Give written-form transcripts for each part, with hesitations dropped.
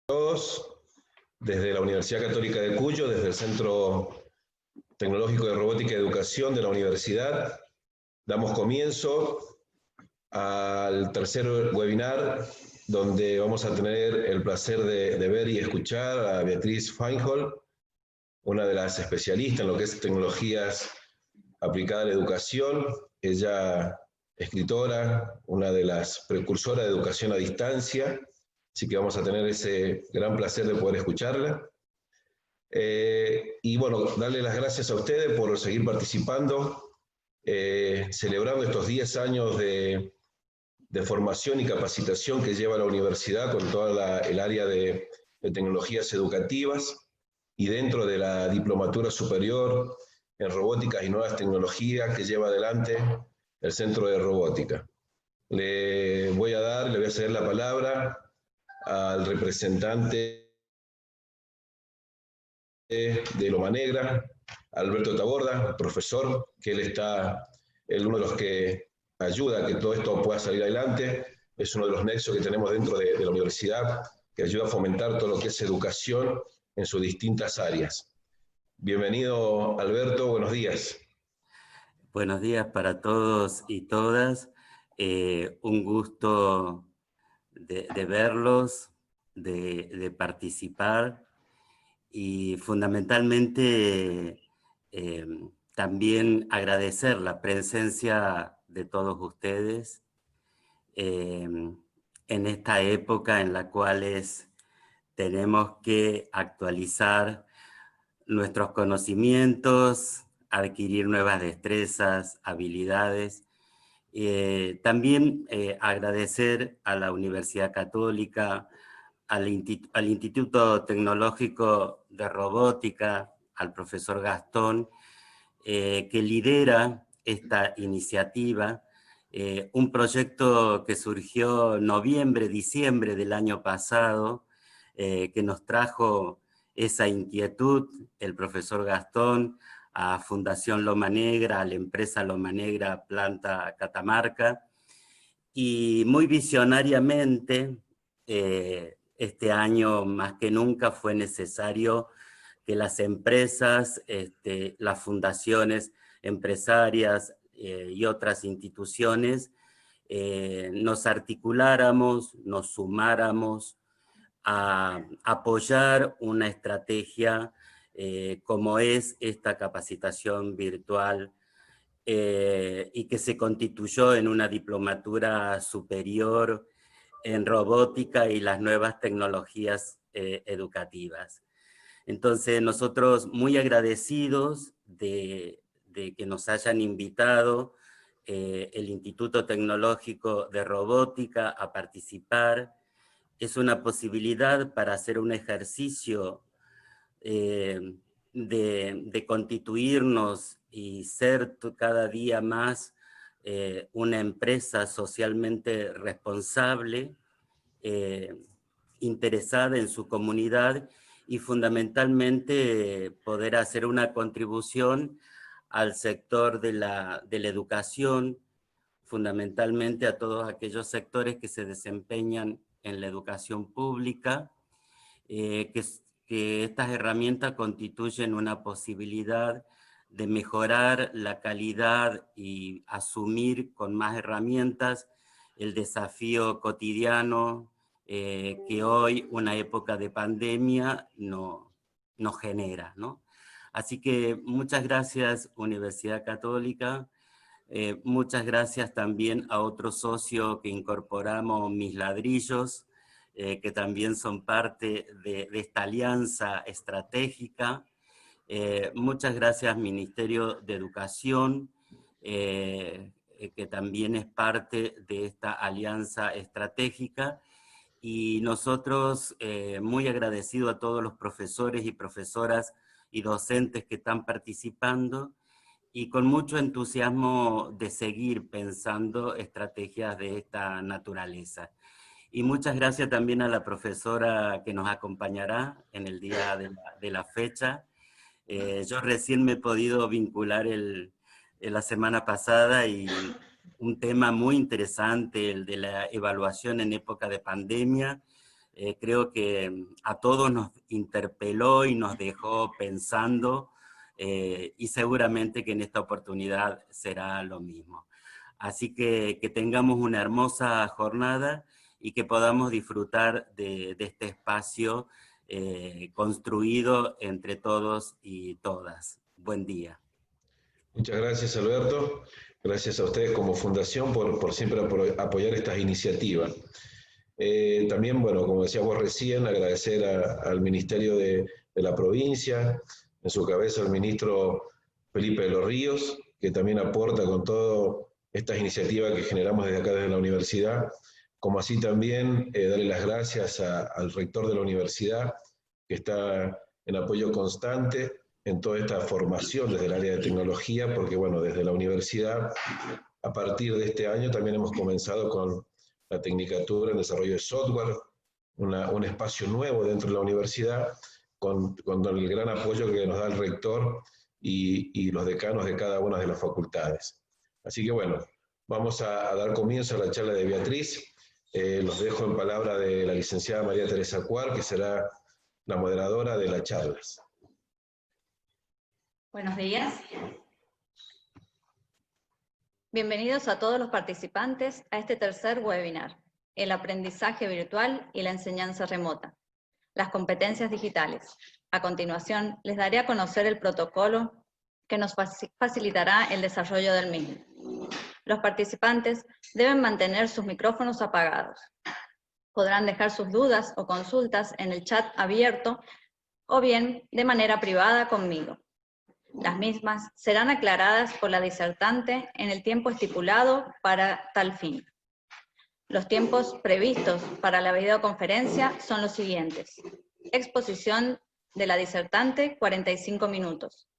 Todos, desde la Universidad Católica de Cuyo, desde el Centro Tecnológico de Robótica y Educación de la universidad, damos comienzo al tercer webinar, donde vamos a tener el placer de ver y escuchar a Beatriz Feinhold, una de las especialistas en lo que es tecnologías aplicadas a la educación. Ella, escritora, una de las precursoras de educación a distancia, así que vamos a tener ese gran placer de poder escucharla. Y bueno, darle las gracias a ustedes por seguir participando, celebrando estos 10 años de formación y capacitación que lleva la universidad con toda el área de tecnologías educativas y dentro de la diplomatura superior en robótica y nuevas tecnologías que lleva adelante el Centro de Robótica. Le voy a ceder la palabra al representante de Loma Negra, Alberto Taborda, profesor, que él está, uno de los que ayuda a que todo esto pueda salir adelante, es uno de los nexos que tenemos dentro de la universidad, que ayuda a fomentar todo lo que es educación en sus distintas áreas. Bienvenido, Alberto, buenos días. Buenos días para todos y todas. Un gusto de verlos, de participar y fundamentalmente también agradecer la presencia de todos ustedes en esta época en la cual tenemos que actualizar nuestros conocimientos, adquirir nuevas destrezas, habilidades. También agradecer a la Universidad Católica, al Instituto Tecnológico de Robótica, al profesor Gastón, que lidera esta iniciativa, un proyecto que surgió en noviembre, diciembre del año pasado, que nos trajo esa inquietud, el profesor Gastón, a Fundación Loma Negra, a la empresa Loma Negra Planta Catamarca, y muy visionariamente, este año más que nunca fue necesario que las empresas, las fundaciones empresarias y otras instituciones nos articuláramos, nos sumáramos a apoyar una estrategia como es esta capacitación virtual y que se constituyó en una diplomatura superior en robótica y las nuevas tecnologías educativas. Entonces nosotros muy agradecidos de que nos hayan invitado el Instituto Tecnológico de Robótica a participar. Es una posibilidad para hacer un ejercicio de constituirnos y ser cada día más una empresa socialmente responsable, interesada en su comunidad y fundamentalmente poder hacer una contribución al sector de la educación, fundamentalmente a todos aquellos sectores que se desempeñan en la educación pública, que estas herramientas constituyen una posibilidad de mejorar la calidad y asumir con más herramientas el desafío cotidiano que hoy, una época de pandemia, nos genera, ¿no? Así que muchas gracias, Universidad Católica. Muchas gracias también a otro socio que incorporamos, Mis Ladrillos, que también son parte de esta alianza estratégica. Muchas gracias, Ministerio de Educación, que también es parte de esta alianza estratégica. Y nosotros muy agradecidos a todos los profesores y profesoras y docentes que están participando, y con mucho entusiasmo de seguir pensando estrategias de esta naturaleza. Y muchas gracias también a la profesora que nos acompañará en el día de la fecha. Yo recién me he podido vincular la semana pasada y un tema muy interesante, el de la evaluación en época de pandemia, creo que a todos nos interpeló y nos dejó pensando, y seguramente que en esta oportunidad será lo mismo. Así que tengamos una hermosa jornada y que podamos disfrutar de este espacio construido entre todos y todas. Buen día. Muchas gracias, Alberto. Gracias a ustedes como fundación por siempre apoyar estas iniciativas. También, bueno, como decía vos recién, agradecer al Ministerio de la provincia, en su cabeza el ministro Felipe de los Ríos, que también aporta con todas estas iniciativas que generamos desde acá, desde la universidad, como así también darle las gracias al rector de la universidad, que está en apoyo constante en toda esta formación desde el área de tecnología, porque bueno, desde la universidad, a partir de este año también hemos comenzado con la Tecnicatura en Desarrollo de Software, un espacio nuevo dentro de la universidad, con el gran apoyo que nos da el rector y los decanos de cada una de las facultades. Así que bueno, vamos a dar comienzo a la charla de Beatriz. Los dejo en palabra de la licenciada María Teresa Cuar, que será la moderadora de las charlas. Buenos días. Bienvenidos a todos los participantes a este tercer webinar, el aprendizaje virtual y la enseñanza remota, las competencias digitales. A continuación, les daré a conocer el protocolo que nos facilitará el desarrollo del mismo. Los participantes deben mantener sus micrófonos apagados. Podrán dejar sus dudas o consultas en el chat abierto o bien de manera privada conmigo. Las mismas serán aclaradas por la disertante en el tiempo estipulado para tal fin. Los tiempos previstos para la videoconferencia son los siguientes. Exposición de la disertante, 45 minutos.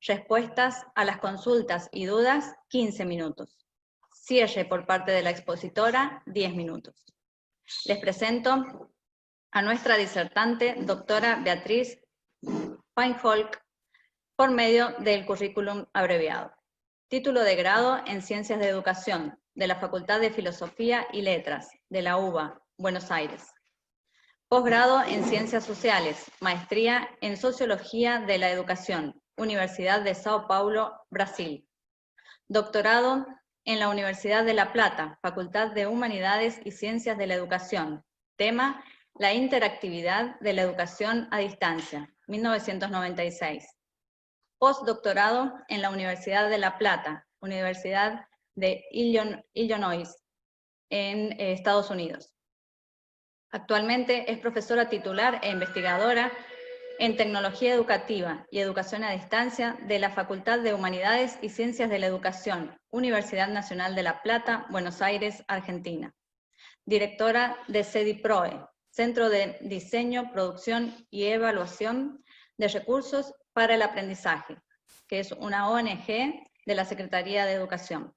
Respuestas a las consultas y dudas, 15 minutos. Cierre por parte de la expositora, 10 minutos. Les presento a nuestra disertante, doctora Beatriz Feinholk, por medio del currículum abreviado. Título de grado en Ciencias de Educación, de la Facultad de Filosofía y Letras, de la UBA, Buenos Aires. Posgrado en Ciencias Sociales, maestría en Sociología de la Educación, Universidad de Sao Paulo, Brasil. Doctorado en la Universidad de La Plata, Facultad de Humanidades y Ciencias de la Educación. Tema, la interactividad de la educación a distancia, 1996. Postdoctorado en la Universidad de La Plata, Universidad de Illinois, en Estados Unidos. Actualmente es profesora titular e investigadora en Tecnología Educativa y Educación a Distancia de la Facultad de Humanidades y Ciencias de la Educación, Universidad Nacional de La Plata, Buenos Aires, Argentina. Directora de CEDIPROE, Centro de Diseño, Producción y Evaluación de Recursos para el Aprendizaje, que es una ONG de la Secretaría de Educación.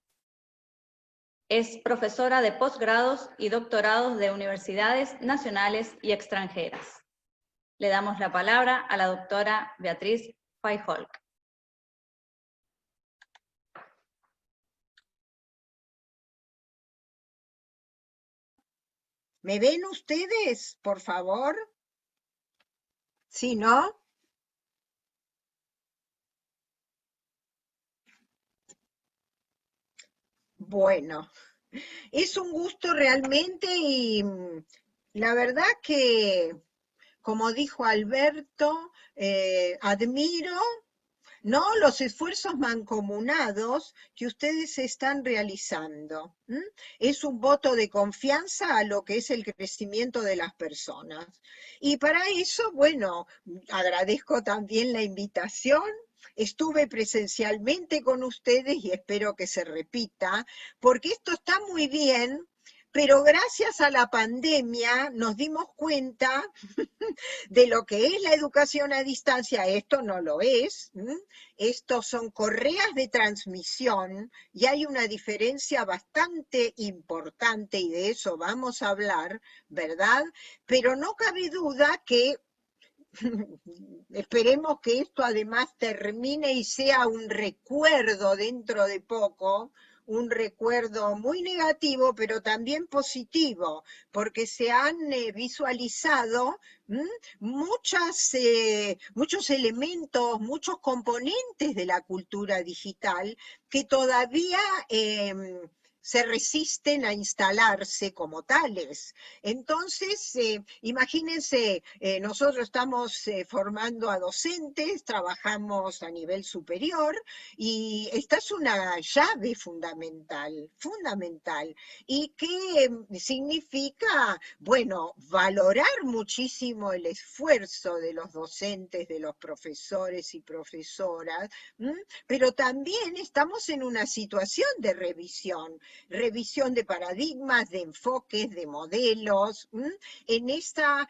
Es profesora de posgrados y doctorados de universidades nacionales y extranjeras. Le damos la palabra a la doctora Beatriz Feinholk. ¿Me ven ustedes, por favor? ¿Sí, no? Bueno, es un gusto realmente y la verdad que, como dijo Alberto, admiro, ¿no?, los esfuerzos mancomunados que ustedes están realizando. Es un voto de confianza a lo que es el crecimiento de las personas. Y para eso, bueno, agradezco también la invitación. Estuve presencialmente con ustedes y espero que se repita, porque esto está muy bien, pero gracias a la pandemia nos dimos cuenta de lo que es la educación a distancia. Esto no lo es. Estos son correas de transmisión y hay una diferencia bastante importante y de eso vamos a hablar, ¿verdad? Pero no cabe duda que esperemos que esto además termine y sea un recuerdo dentro de poco, un recuerdo muy negativo, pero también positivo, porque se han visualizado muchos elementos, muchos componentes de la cultura digital que todavía se resisten a instalarse como tales. Entonces, imagínense, nosotros estamos formando a docentes, trabajamos a nivel superior y esta es una llave fundamental, fundamental. ¿Y qué significa? Bueno, valorar muchísimo el esfuerzo de los docentes, de los profesores y profesoras, pero también estamos en una situación de revisión de paradigmas, de enfoques, de modelos, en esta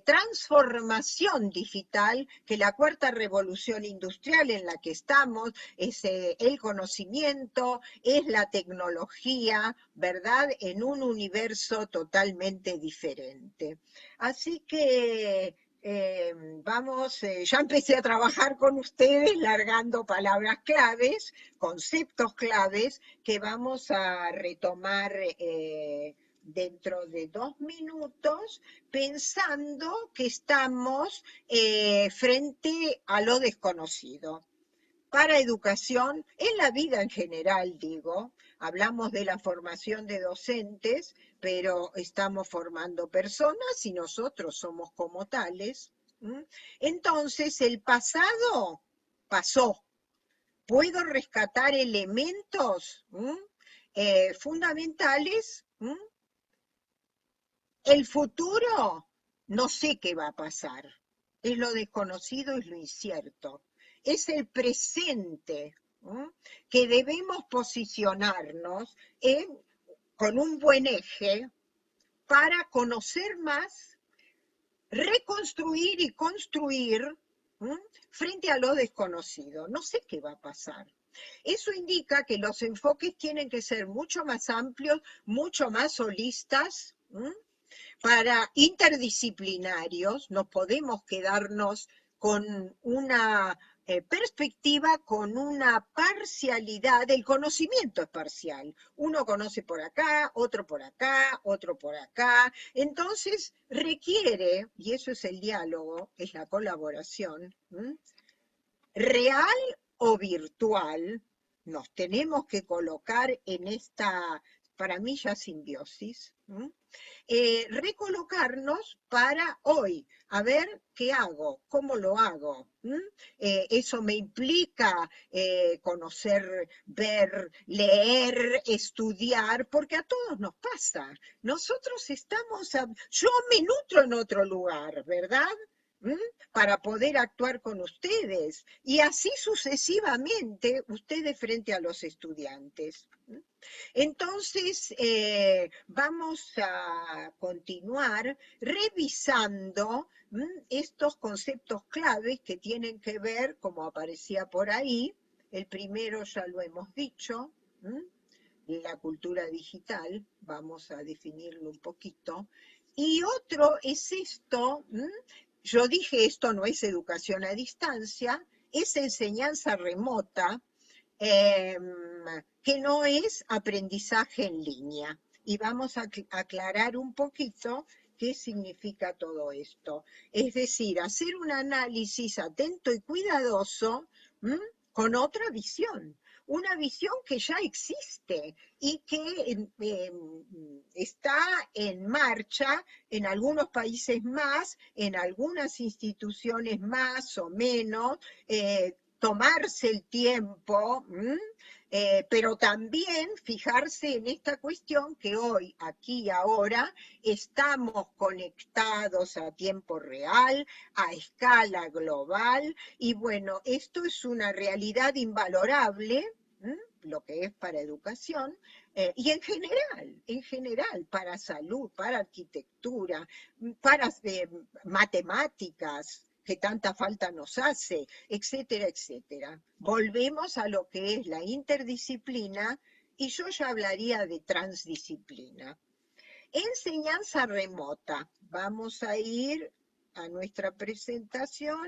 transformación digital que la cuarta revolución industrial en la que estamos es el conocimiento, es la tecnología, ¿verdad? En un universo totalmente diferente. Así que ya empecé a trabajar con ustedes largando palabras claves, conceptos claves que vamos a retomar dentro de 2 minutos, pensando que estamos frente a lo desconocido. Para educación, en la vida en general, digo, hablamos de la formación de docentes, pero estamos formando personas y nosotros somos como tales. Entonces, el pasado pasó. Puedo rescatar elementos fundamentales. El futuro, no sé qué va a pasar. Es lo desconocido, es lo incierto. Es el presente que debemos posicionarnos con un buen eje para conocer más, reconstruir y construir frente a lo desconocido. No sé qué va a pasar. Eso indica que los enfoques tienen que ser mucho más amplios, mucho más holistas, para interdisciplinarios. No podemos quedarnos con una perspectiva, con una parcialidad. El conocimiento es parcial. Uno conoce por acá, otro por acá, otro por acá. Entonces requiere, y eso es el diálogo, es la colaboración, real o virtual, nos tenemos que colocar en esta, para mí ya simbiosis, recolocarnos para hoy, a ver qué hago, cómo lo hago. Eso me implica conocer, ver, leer, estudiar, porque a todos nos pasa. Nosotros yo me nutro en otro lugar, ¿verdad? Para poder actuar con ustedes y así sucesivamente ustedes frente a los estudiantes. Entonces, vamos a continuar revisando estos conceptos claves que tienen que ver, como aparecía por ahí, el primero ya lo hemos dicho, la cultura digital, vamos a definirlo un poquito, y otro es esto, yo dije esto no es educación a distancia, es enseñanza remota, que no es aprendizaje en línea. Y vamos a aclarar un poquito qué significa todo esto. Es decir, hacer un análisis atento y cuidadoso con otra visión. Una visión que ya existe y que está en marcha en algunos países más, en algunas instituciones más o menos, tomarse el tiempo, pero también fijarse en esta cuestión que hoy, aquí y ahora, estamos conectados a tiempo real, a escala global, y bueno, esto es una realidad invalorable, lo que es para educación, y en general, para salud, para arquitectura, para matemáticas, que tanta falta nos hace, etcétera, etcétera. Volvemos a lo que es la interdisciplina y yo ya hablaría de transdisciplina. Enseñanza remota. Vamos a ir a nuestra presentación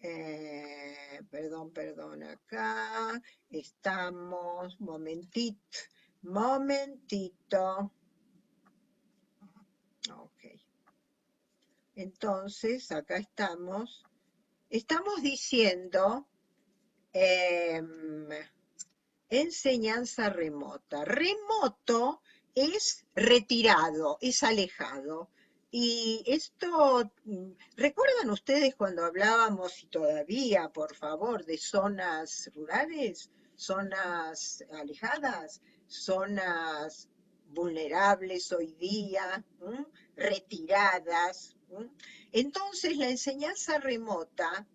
Perdón, acá estamos, momentito. Ok. Entonces, acá estamos diciendo enseñanza remota. Remoto es retirado, es alejado. Y esto, ¿recuerdan ustedes cuando hablábamos, y todavía, por favor, de zonas rurales, zonas alejadas, zonas vulnerables hoy día, retiradas? Entonces, la enseñanza remota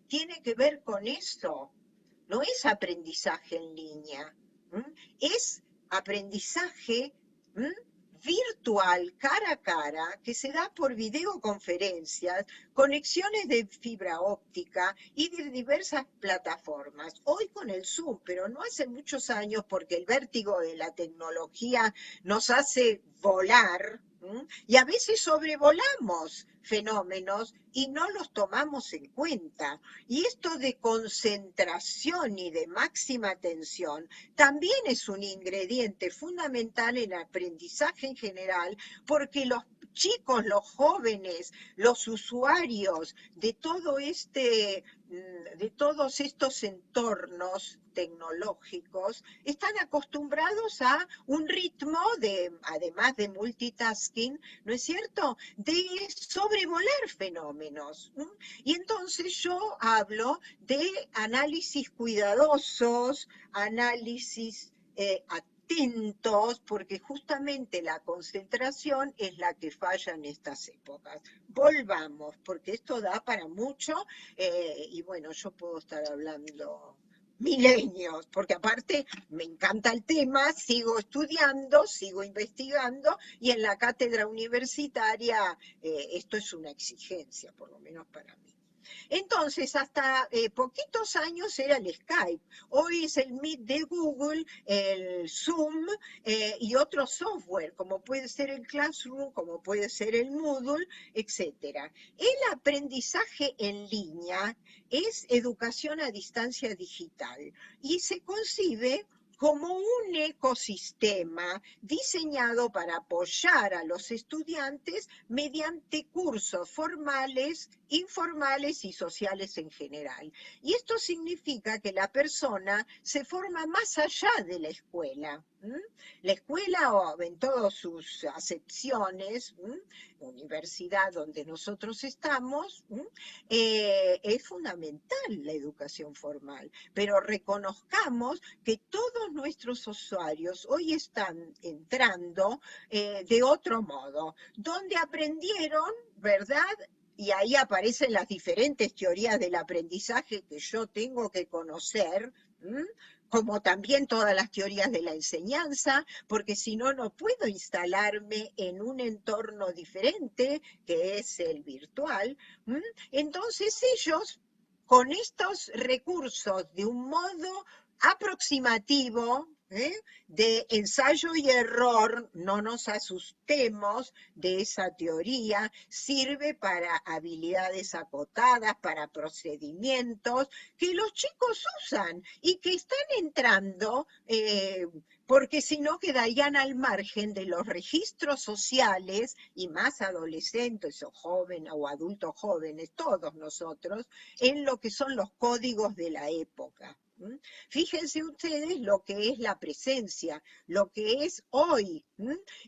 tiene que ver con eso. No es aprendizaje en línea, es aprendizaje virtual, cara a cara, que se da por videoconferencias, conexiones de fibra óptica y de diversas plataformas. Hoy con el Zoom, pero no hace muchos años, porque el vértigo de la tecnología nos hace volar, y a veces sobrevolamos fenómenos y no los tomamos en cuenta. Y esto de concentración y de máxima atención también es un ingrediente fundamental en el aprendizaje en general, porque los chicos, los jóvenes, los usuarios de de todos estos entornos tecnológicos están acostumbrados a un ritmo además de multitasking, ¿no es cierto?, de sobrevolar fenómenos. Y entonces yo hablo de análisis cuidadosos, análisis atentos, porque justamente la concentración es la que falla en estas épocas. Volvamos, porque esto da para mucho, y bueno, yo puedo estar hablando milenios, porque aparte me encanta el tema, sigo estudiando, sigo investigando, y en la cátedra universitaria esto es una exigencia, por lo menos para mí. Entonces, hasta poquitos años era el Skype. Hoy es el Meet de Google, el Zoom y otro software, como puede ser el Classroom, como puede ser el Moodle, etc. El aprendizaje en línea es educación a distancia digital y se concibe como un ecosistema diseñado para apoyar a los estudiantes mediante cursos formales, informales y sociales en general. Y esto significa que la persona se forma más allá de la escuela. La escuela, en todas sus acepciones, universidad donde nosotros estamos, es fundamental la educación formal, pero reconozcamos que todos nuestros usuarios hoy están entrando de otro modo, donde aprendieron, ¿verdad? Y ahí aparecen las diferentes teorías del aprendizaje que yo tengo que conocer, como también todas las teorías de la enseñanza, porque si no, no puedo instalarme en un entorno diferente, que es el virtual. Entonces ellos, con estos recursos de un modo aproximativo, de ensayo y error, no nos asustemos de esa teoría, sirve para habilidades acotadas, para procedimientos que los chicos usan y que están entrando, porque si no quedarían al margen de los registros sociales, y más adolescentes o jóvenes o adultos jóvenes, todos nosotros, en lo que son los códigos de la época. Fíjense ustedes lo que es la presencia, lo que es hoy.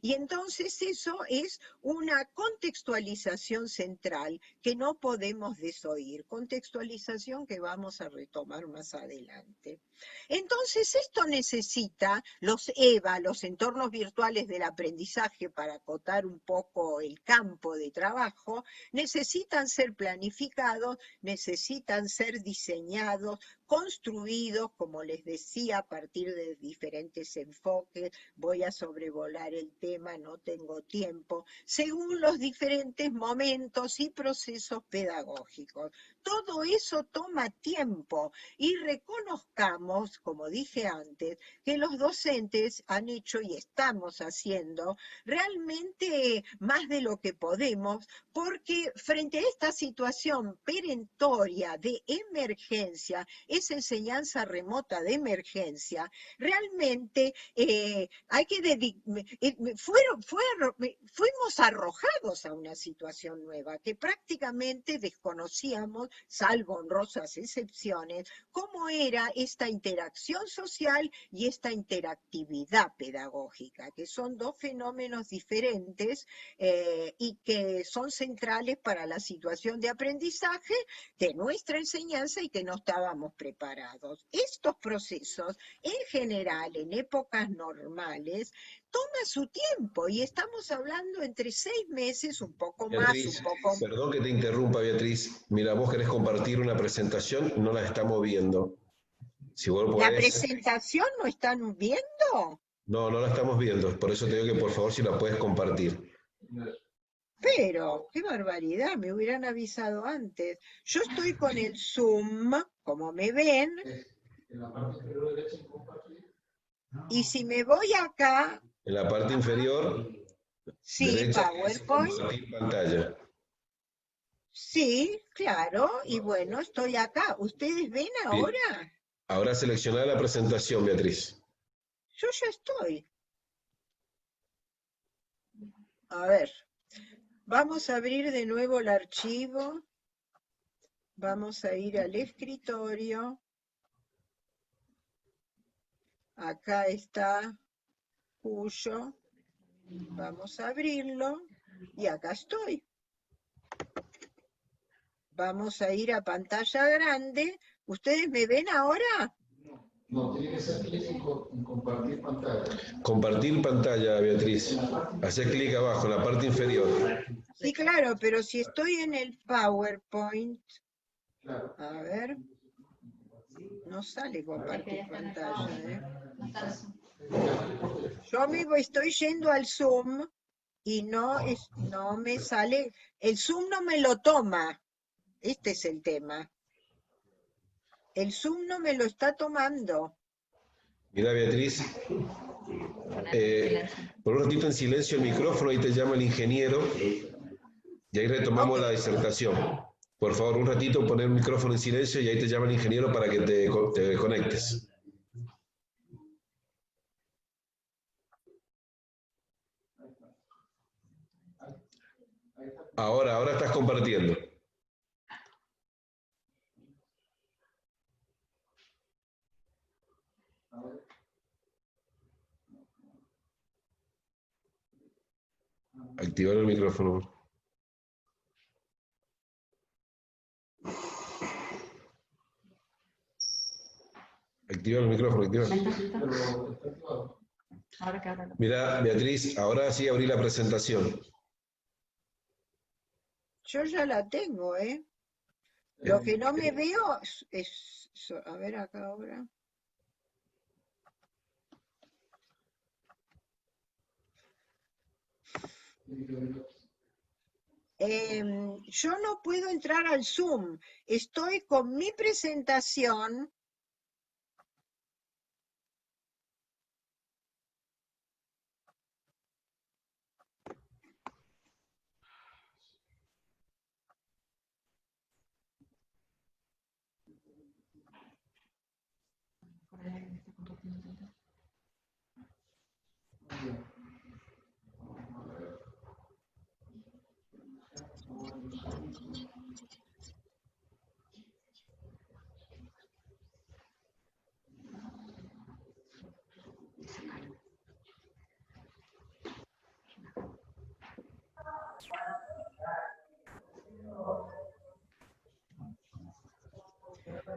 Y entonces eso es una contextualización central que no podemos desoír, contextualización que vamos a retomar más adelante. Entonces esto necesita los EVA, los entornos virtuales del aprendizaje, para acotar un poco el campo de trabajo, necesitan ser planificados, necesitan ser diseñados construidos, como les decía, a partir de diferentes enfoques. Voy a sobrevolar el tema, no tengo tiempo, según los diferentes momentos y procesos pedagógicos. Todo eso toma tiempo y reconozcamos, como dije antes, que los docentes han hecho y estamos haciendo realmente más de lo que podemos, porque frente a esta situación perentoria de emergencia, esa enseñanza remota de emergencia, realmente hay que fuimos arrojados a una situación nueva que prácticamente desconocíamos, salvo honrosas excepciones, cómo era esta interacción social y esta interactividad pedagógica, que son dos fenómenos diferentes y que son centrales para la situación de aprendizaje de nuestra enseñanza y que no estábamos preparados. Estos procesos, en general, en épocas normales, toma su tiempo y estamos hablando entre 6 meses, un poco Beatriz, más, un poco... perdón que te interrumpa, Beatriz. Mira, vos querés compartir una presentación, no la estamos viendo. Si vos ¿La podés... presentación no están viendo? No, no la estamos viendo. Por eso te digo que por favor si la puedes compartir. Pero, qué barbaridad, me hubieran avisado antes. Yo estoy con el Zoom, como me ven, y si me voy acá, En la parte inferior sí, derecha es PowerPoint, compartir pantalla. sí, claro, y bueno, estoy acá. ¿Ustedes ven Bien. ahora? Ahora selecciona la presentación, Beatriz. Yo ya estoy. A ver, vamos a abrir de nuevo el archivo. Vamos a ir al escritorio. Acá está Cuyo. Vamos a abrirlo. Y acá estoy. Vamos a ir a pantalla grande. ¿Ustedes me ven ahora? No, tiene que ser clic en compartir pantalla. Compartir pantalla, Beatriz. Hacé clic abajo, en la parte inferior. Sí, claro, pero si estoy en el PowerPoint, Claro. a ver, no sale compartir pantalla, ¿eh? Yo me estoy yendo al Zoom y no me sale, el Zoom no me lo toma, este es el tema. El Zoom no me lo está tomando. Mira, Beatriz, por un ratito en silencio el micrófono y te llama el ingeniero y ahí retomamos la disertación. Por favor, un ratito poner el micrófono en silencio y ahí te llama el ingeniero para que te conectes. Ahora estás compartiendo. Activar el micrófono. Activa el micrófono, activa. Mira, Beatriz, ahora sí abrí la presentación. Yo ya la tengo, ¿eh? Lo que no me veo a ver acá ahora. Yo no puedo entrar al Zoom. Estoy con mi presentación.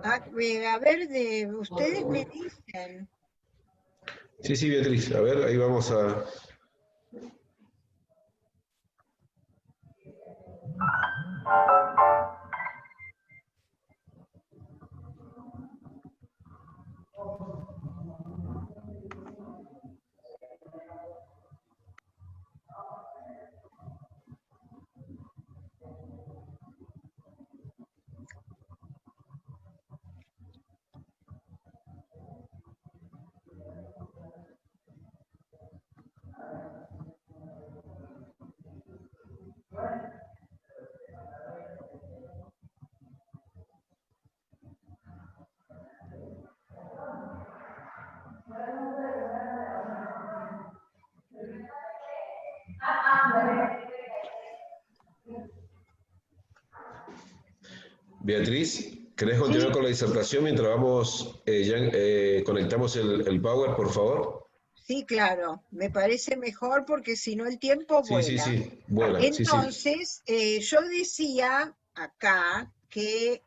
A ver, ustedes me dicen. Sí, Beatriz, a ver, ahí vamos a... Beatriz, ¿querés continuar con la disertación mientras vamos, conectamos el Power, por favor? Sí, claro, me parece mejor porque si no el tiempo Sí, sí, vuela. sí, vuela, sí, sí. Entonces, yo decía acá que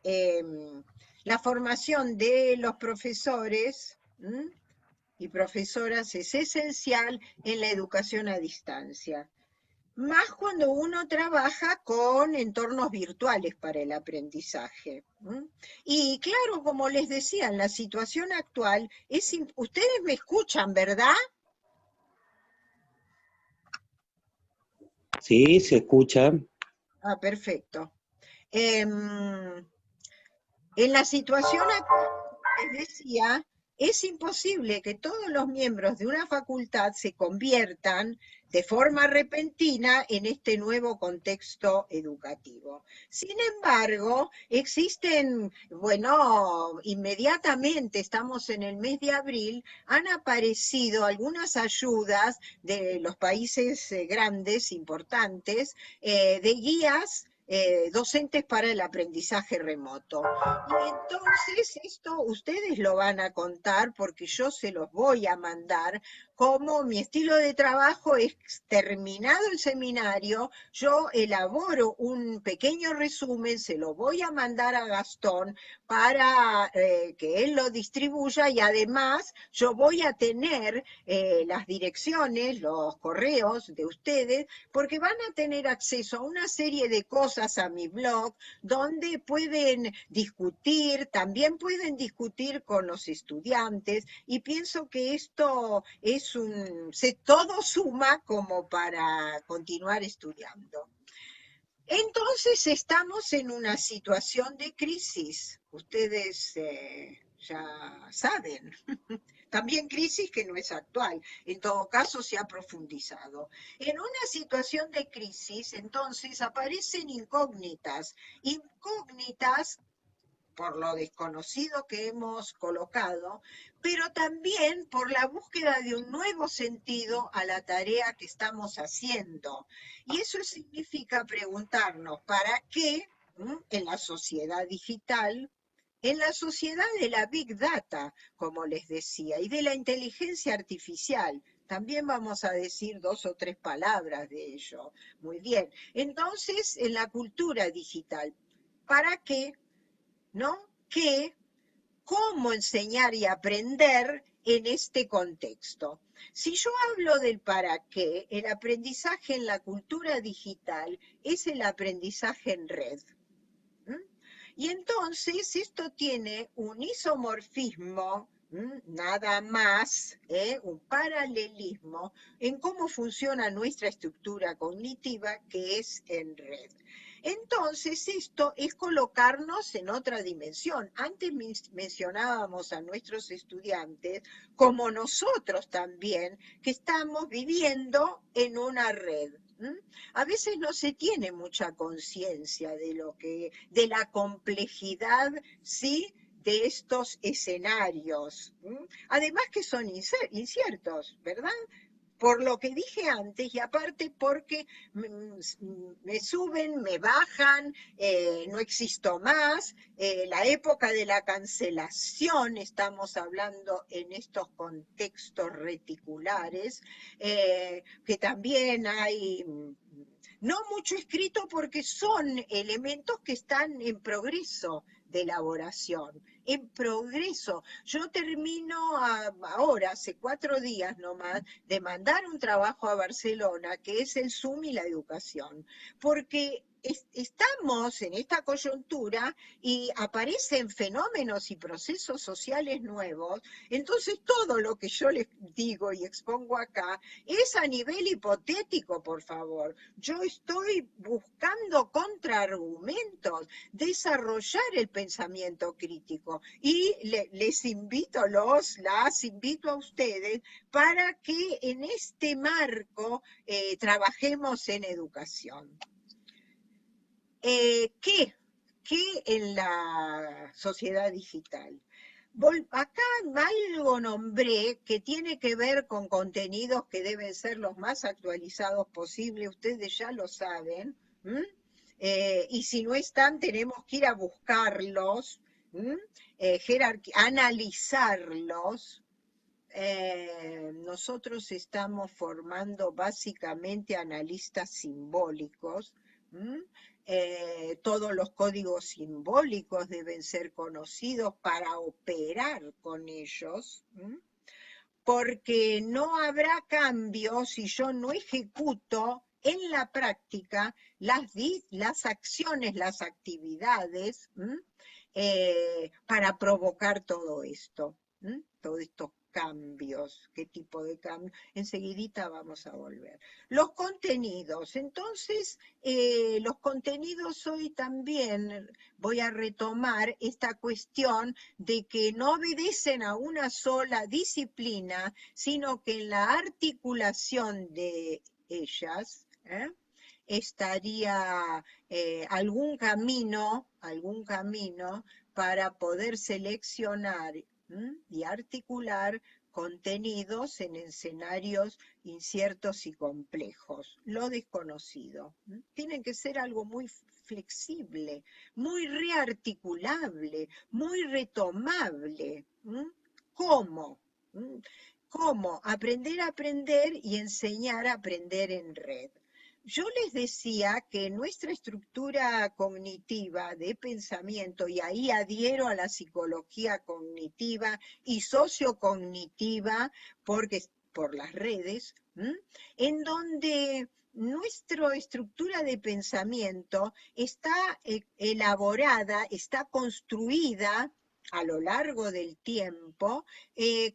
la formación de los profesores y profesoras es esencial en la educación a distancia, más cuando uno trabaja con entornos virtuales para el aprendizaje. Y claro, como les decía, en la situación actual, ustedes me escuchan, ¿verdad? Sí, se escucha. Ah, perfecto. En la situación actual, les decía, es imposible que todos los miembros de una facultad se conviertan de forma repentina en este nuevo contexto educativo. Sin embargo, existen, bueno, inmediatamente, estamos en el mes de abril, han aparecido algunas ayudas de los países grandes, importantes, de guías docentes para el aprendizaje remoto. Y entonces esto ustedes lo van a contar porque yo se los voy a mandar. Como mi estilo de trabajo es, terminado el seminario, yo elaboro un pequeño resumen, se lo voy a mandar a Gastón para que él lo distribuya, y además yo voy a tener las direcciones, los correos de ustedes, porque van a tener acceso a una serie de cosas a mi blog donde pueden discutir, también pueden discutir con los estudiantes, y pienso que esto es todo suma como para continuar estudiando. Entonces estamos en una situación de crisis, ustedes ya saben. También crisis que no es actual, en todo caso se ha profundizado. En una situación de crisis, entonces, aparecen incógnitas, incógnitas por lo desconocido que hemos colocado, pero también por la búsqueda de un nuevo sentido a la tarea que estamos haciendo. Y eso significa preguntarnos, ¿para qué en la sociedad digital, en la sociedad de la Big Data, como les decía, y de la inteligencia artificial? También vamos a decir 2 o 3 palabras de ello. Muy bien. Entonces, en la cultura digital, ¿para qué? ¿No? ¿Qué? ¿Cómo enseñar y aprender en este contexto? Si yo hablo del para qué, el aprendizaje en la cultura digital es el aprendizaje en red. Y entonces esto tiene un isomorfismo, nada más, un paralelismo en cómo funciona nuestra estructura cognitiva, que es en red. Entonces esto es colocarnos en otra dimensión. Antes mencionábamos a nuestros estudiantes como nosotros también, que estamos viviendo en una red. A veces no se tiene mucha conciencia de la complejidad, ¿sí?, de estos escenarios. Además que son inciertos, ¿verdad? Por lo que dije antes, y aparte porque me suben, me bajan, no existo más, la época de la cancelación, estamos hablando en estos contextos reticulares, que también hay no mucho escrito porque son elementos que están en progreso de elaboración, en progreso. Yo termino ahora, hace 4 días nomás, de mandar un trabajo a Barcelona, que es el Zoom y la educación, porque estamos en esta coyuntura y aparecen fenómenos y procesos sociales nuevos. Entonces todo lo que yo les digo y expongo acá es a nivel hipotético, por favor. Yo estoy buscando contraargumentos, desarrollar el pensamiento crítico, y les invito, las invito a ustedes para que en este marco trabajemos en educación. ¿Qué en la sociedad digital? Acá algo nombré que tiene que ver con contenidos que deben ser los más actualizados posible, ustedes ya lo saben. y si no están tenemos que ir a buscarlos, analizarlos. Nosotros estamos formando básicamente analistas simbólicos. Todos los códigos simbólicos deben ser conocidos para operar con ellos, porque no habrá cambio si yo no ejecuto en la práctica las acciones, las actividades para provocar todo esto, todos estos cambios. ¿Qué tipo de cambios? Enseguidita vamos a volver. Los contenidos. Entonces, los contenidos hoy también voy a retomar esta cuestión de que no obedecen a una sola disciplina, sino que en la articulación de ellas estaría algún camino para poder seleccionar y articular contenidos en escenarios inciertos y complejos, lo desconocido. Tienen que ser algo muy flexible, muy rearticulable, muy retomable. ¿Cómo? ¿Cómo? Aprender a aprender y enseñar a aprender en red. Yo les decía que nuestra estructura cognitiva de pensamiento, y ahí adhiero a la psicología cognitiva y sociocognitiva, porque por las redes, en donde nuestra estructura de pensamiento está elaborada, está construida a lo largo del tiempo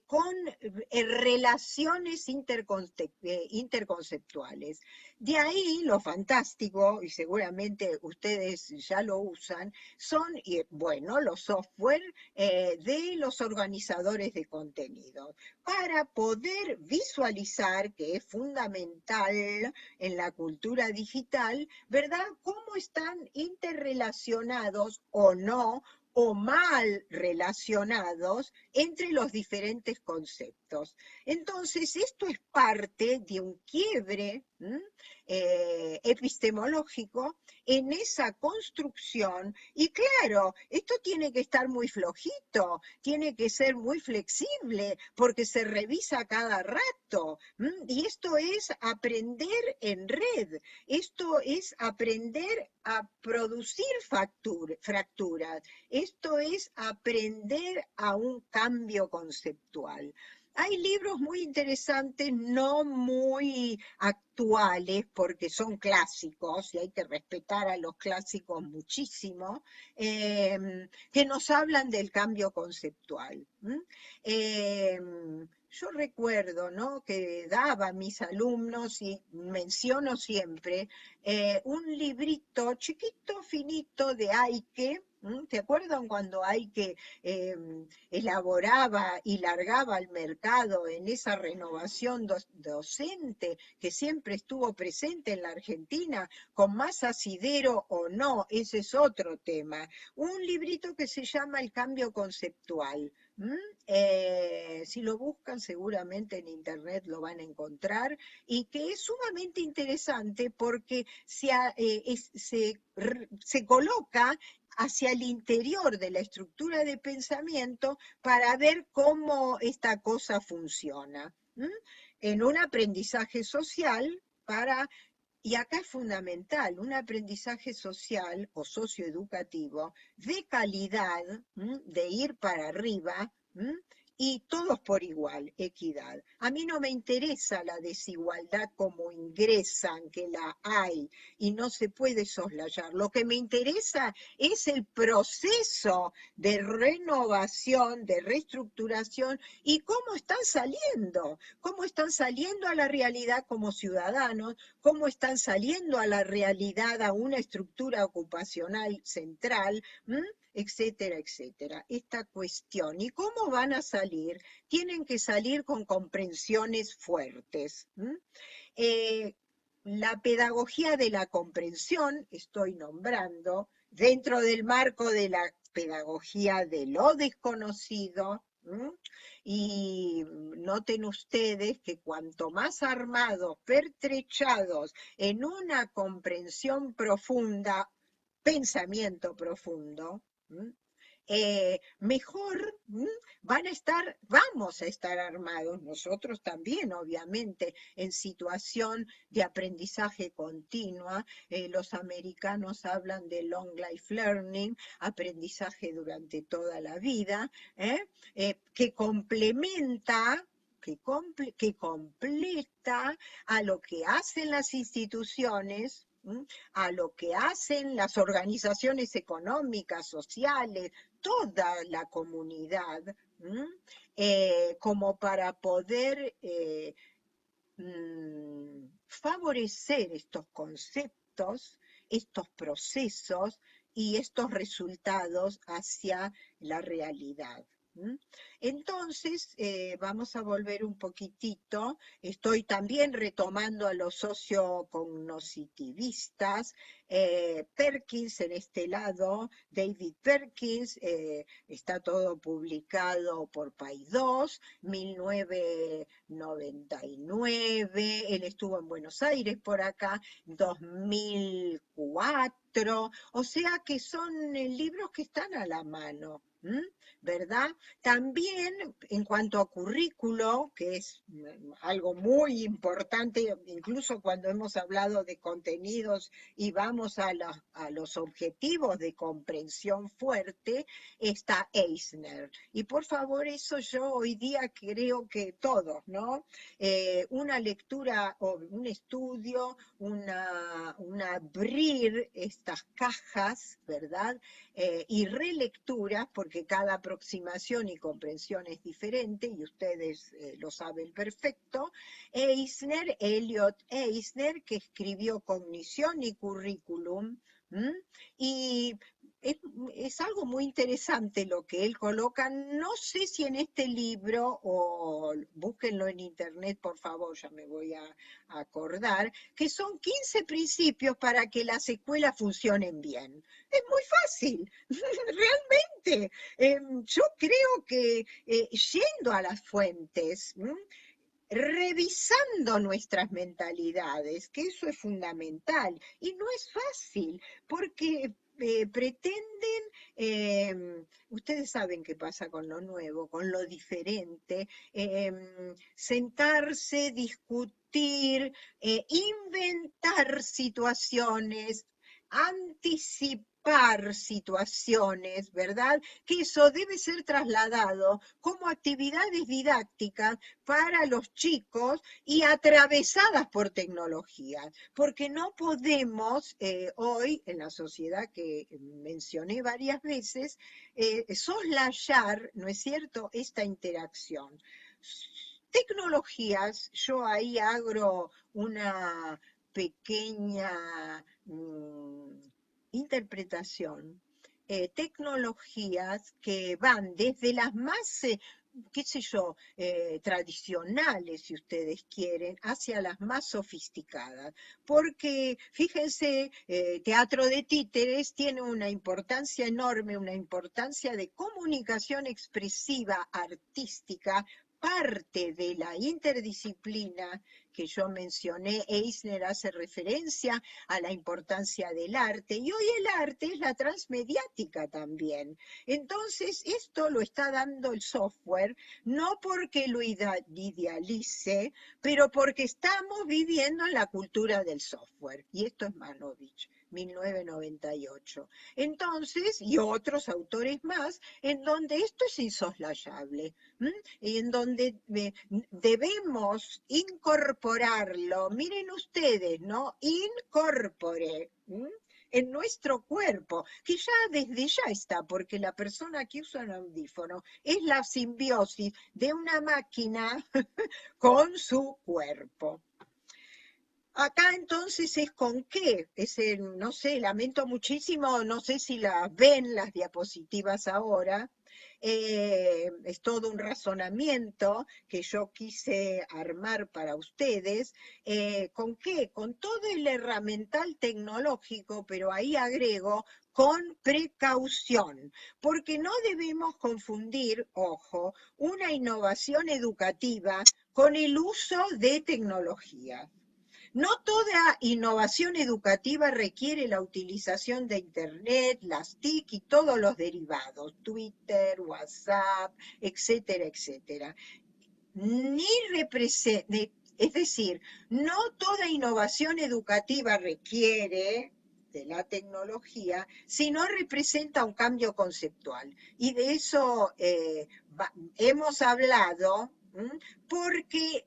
con relaciones interconceptuales. De ahí lo fantástico, y seguramente ustedes ya lo usan, son, bueno, los software de los organizadores de contenido, para poder visualizar, que es fundamental en la cultura digital, ¿verdad? Cómo están interrelacionados o no, o mal relacionados entre los diferentes conceptos. Entonces, esto es parte de un quiebre epistemológico en esa construcción, y claro, esto tiene que estar muy flojito, tiene que ser muy flexible, porque se revisa cada rato, y esto es aprender en red, esto es aprender a producir fracturas, esto es aprender a un cambio conceptual. Hay libros muy interesantes, no muy actuales, porque son clásicos, y hay que respetar a los clásicos muchísimo, que nos hablan del cambio conceptual. Yo recuerdo, ¿no?, que daba a mis alumnos, y menciono siempre, un librito chiquito, finito, de Aike. ¿Se acuerdan cuando Aike elaboraba y largaba al mercado en esa renovación docente que siempre estuvo presente en la Argentina, con más asidero o no? Ese es otro tema. Un librito que se llama El cambio conceptual. Si lo buscan seguramente en internet lo van a encontrar, y que es sumamente interesante porque se coloca hacia el interior de la estructura de pensamiento para ver cómo esta cosa funciona. En un aprendizaje social y acá es fundamental, un aprendizaje social o socioeducativo de calidad, de ir para arriba, y todos por igual, equidad. A mí no me interesa la desigualdad como ingresan, que la hay, y no se puede soslayar. Lo que me interesa es el proceso de renovación, de reestructuración, y cómo están saliendo a la realidad como ciudadanos, cómo están saliendo a la realidad, a una estructura ocupacional central, etcétera, etcétera. Esta cuestión. ¿Y cómo van a salir? Tienen que salir con comprensiones fuertes. La pedagogía de la comprensión, estoy nombrando, dentro del marco de la pedagogía de lo desconocido. Y noten ustedes que cuanto más armados, pertrechados en una comprensión profunda, pensamiento profundo, mejor vamos a estar armados nosotros también, obviamente, en situación de aprendizaje continua. Los americanos hablan de long life learning, aprendizaje durante toda la vida, que complementa, que completa a lo que hacen las instituciones, a lo que hacen las organizaciones económicas, sociales, toda la comunidad, como para poder favorecer estos conceptos, estos procesos y estos resultados hacia la realidad. Entonces, vamos a volver un poquitito. Estoy también retomando a los sociocognositivistas, Perkins en este lado, David Perkins, está todo publicado por Paidós, 1999, él estuvo en Buenos Aires por acá, 2004, o sea que son libros que están a la mano, ¿verdad? También en cuanto a currículo, que es algo muy importante, incluso cuando hemos hablado de contenidos y vamos a los objetivos de comprensión fuerte, está Eisner. Y por favor, eso yo hoy día creo que todos, ¿no? Una lectura o un estudio, abrir estas cajas, ¿verdad? Y relecturas, porque cada aproximación y comprensión es diferente, y ustedes lo saben perfecto. Elliot Eisner, que escribió Cognición y Currículum, y es algo muy interesante lo que él coloca. No sé si en este libro, o búsquenlo en internet, por favor, ya me voy a acordar, que son 15 principios para que las escuelas funcionen bien. Es muy fácil, realmente. Yo creo que yendo a las fuentes, revisando nuestras mentalidades, que eso es fundamental, y no es fácil, porque pretenden, ustedes saben qué pasa con lo nuevo, con lo diferente, sentarse, discutir, inventar situaciones, anticipar situaciones, ¿verdad? Que eso debe ser trasladado como actividades didácticas para los chicos y atravesadas por tecnología, porque no podemos hoy, en la sociedad que mencioné varias veces, soslayar, ¿no es cierto?, esta interacción. Tecnologías, yo ahí hago una pequeña interpretación, tecnologías que van desde las más, qué sé yo, tradicionales, si ustedes quieren, hacia las más sofisticadas. Porque, fíjense, teatro de títeres tiene una importancia enorme, una importancia de comunicación expresiva, artística, parte de la interdisciplina que yo mencioné. Eisner hace referencia a la importancia del arte, y hoy el arte es la transmediática también. Entonces, esto lo está dando el software, no porque lo idealice, pero porque estamos viviendo en la cultura del software, y esto es Manovich, 1998. Entonces, y otros autores más, en donde esto es insoslayable, y en donde debemos incorporarlo, miren ustedes, ¿no? Incorpore, en nuestro cuerpo, que ya desde ya está, porque la persona que usa un audífono es la simbiosis de una máquina con su cuerpo. Acá entonces es con qué, no sé, lamento muchísimo, no sé si las ven las diapositivas ahora, es todo un razonamiento que yo quise armar para ustedes. ¿Con qué? Con todo el herramental tecnológico, pero ahí agrego con precaución, porque no debemos confundir, ojo, una innovación educativa con el uso de tecnología. No toda innovación educativa requiere la utilización de Internet, las TIC y todos los derivados, Twitter, WhatsApp, etcétera, etcétera. Es decir, no toda innovación educativa requiere de la tecnología, sino representa un cambio conceptual. Y de eso hemos hablado, porque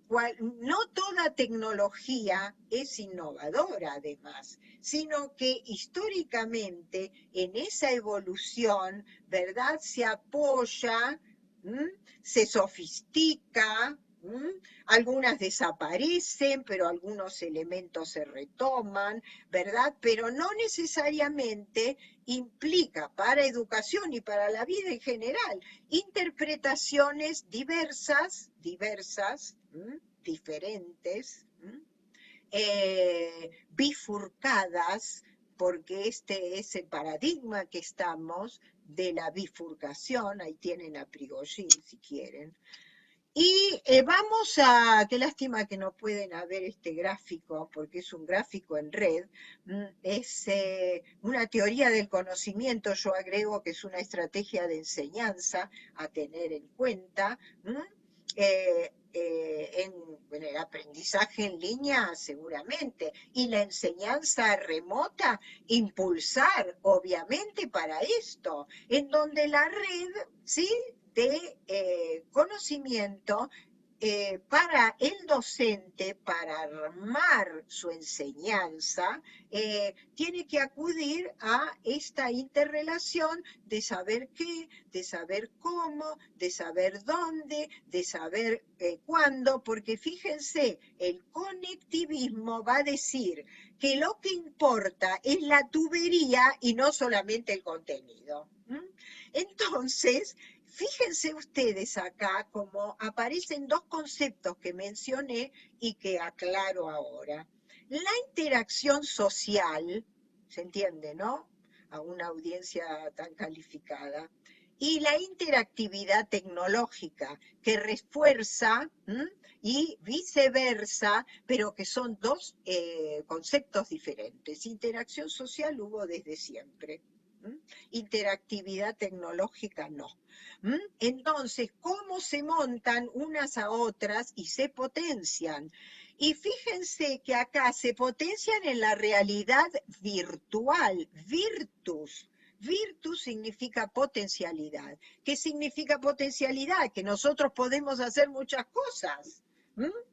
no toda tecnología es innovadora, además, sino que históricamente en esa evolución, ¿verdad?, se apoya, se sofistica, algunas desaparecen, pero algunos elementos se retoman, ¿verdad? Pero no necesariamente implica para educación y para la vida en general interpretaciones diversas, diferentes, bifurcadas, porque este es el paradigma que estamos de la bifurcación. Ahí tienen a Prigogine si quieren. Y qué lástima que no pueden ver este gráfico, porque es un gráfico en red, es una teoría del conocimiento, yo agrego que es una estrategia de enseñanza a tener en cuenta, en el aprendizaje en línea seguramente, y la enseñanza remota, impulsar obviamente para esto, en donde la red, ¿sí?, de conocimiento para el docente, para armar su enseñanza, tiene que acudir a esta interrelación de saber qué, de saber cómo, de saber dónde, de saber cuándo, porque fíjense, el conectivismo va a decir que lo que importa es la tubería y no solamente el contenido. Entonces, fíjense ustedes acá cómo aparecen dos conceptos que mencioné y que aclaro ahora. La interacción social, ¿se entiende, no?, a una audiencia tan calificada, y la interactividad tecnológica, que refuerza y viceversa, pero que son dos conceptos diferentes. Interacción social hubo desde siempre. Interactividad tecnológica no. Entonces, ¿cómo se montan unas a otras y se potencian? Y fíjense que acá se potencian en la realidad virtual, virtus. Virtus significa potencialidad. ¿Qué significa potencialidad? Que nosotros podemos hacer muchas cosas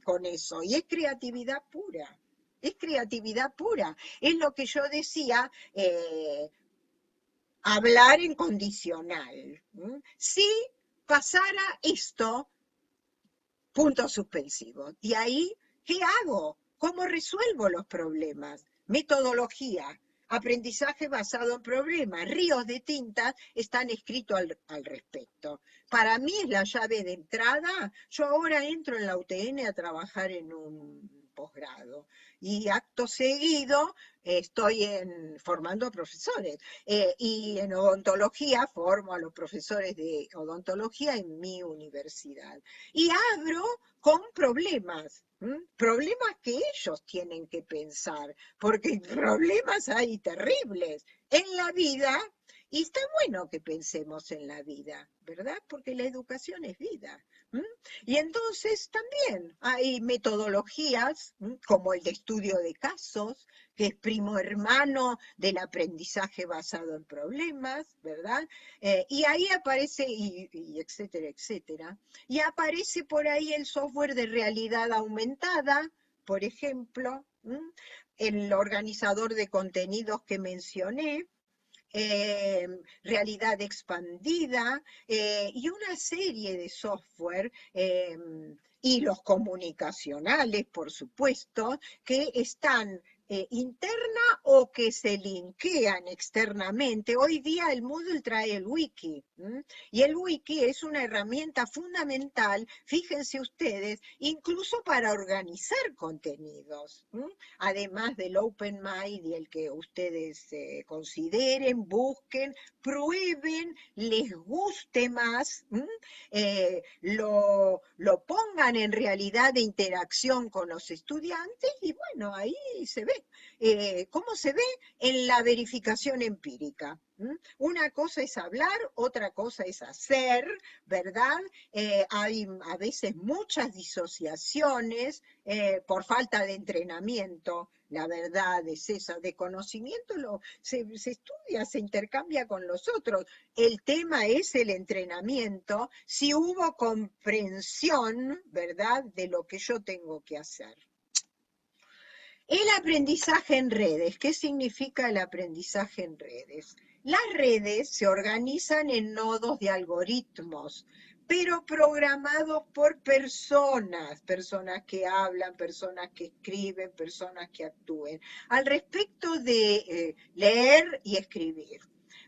con eso, y es creatividad pura. Es creatividad pura. Es lo que yo decía, hablar en condicional. Si pasara esto, punto suspensivo. De ahí, ¿qué hago? ¿Cómo resuelvo los problemas? Metodología, aprendizaje basado en problemas, ríos de tinta están escritos al respecto. Para mí es la llave de entrada. Yo ahora entro en la UTN a trabajar en un posgrado y acto seguido estoy formando a profesores y en odontología formo a los profesores de odontología en mi universidad. Y abro con problemas, problemas que ellos tienen que pensar, porque problemas hay terribles en la vida, y está bueno que pensemos en la vida, ¿verdad? Porque la educación es vida. Y entonces también hay metodologías como el de estudio de casos, que es primo hermano del aprendizaje basado en problemas, ¿verdad? Y ahí aparece, y etcétera, etcétera. Y aparece por ahí el software de realidad aumentada, por ejemplo, el organizador de contenidos que mencioné, realidad expandida y una serie de software y los comunicacionales, por supuesto, que están interna o que se linkean externamente. Hoy día el Moodle trae el wiki, y el wiki es una herramienta fundamental, fíjense ustedes, incluso para organizar contenidos, además del Open Mind y el que ustedes consideren, busquen, prueben, les guste más, lo pongan en realidad de interacción con los estudiantes y bueno, ahí se ve. ¿Cómo se ve? En la verificación empírica. Una cosa es hablar, otra cosa es hacer, ¿verdad? Hay a veces muchas disociaciones por falta de entrenamiento. La verdad es esa, de conocimiento se estudia, se intercambia con los otros. El tema es el entrenamiento, si hubo comprensión, ¿verdad?, de lo que yo tengo que hacer. El aprendizaje en redes. ¿Qué significa el aprendizaje en redes? Las redes se organizan en nodos de algoritmos, pero programados por personas que hablan, personas que escriben, personas que actúen, al respecto de leer y escribir.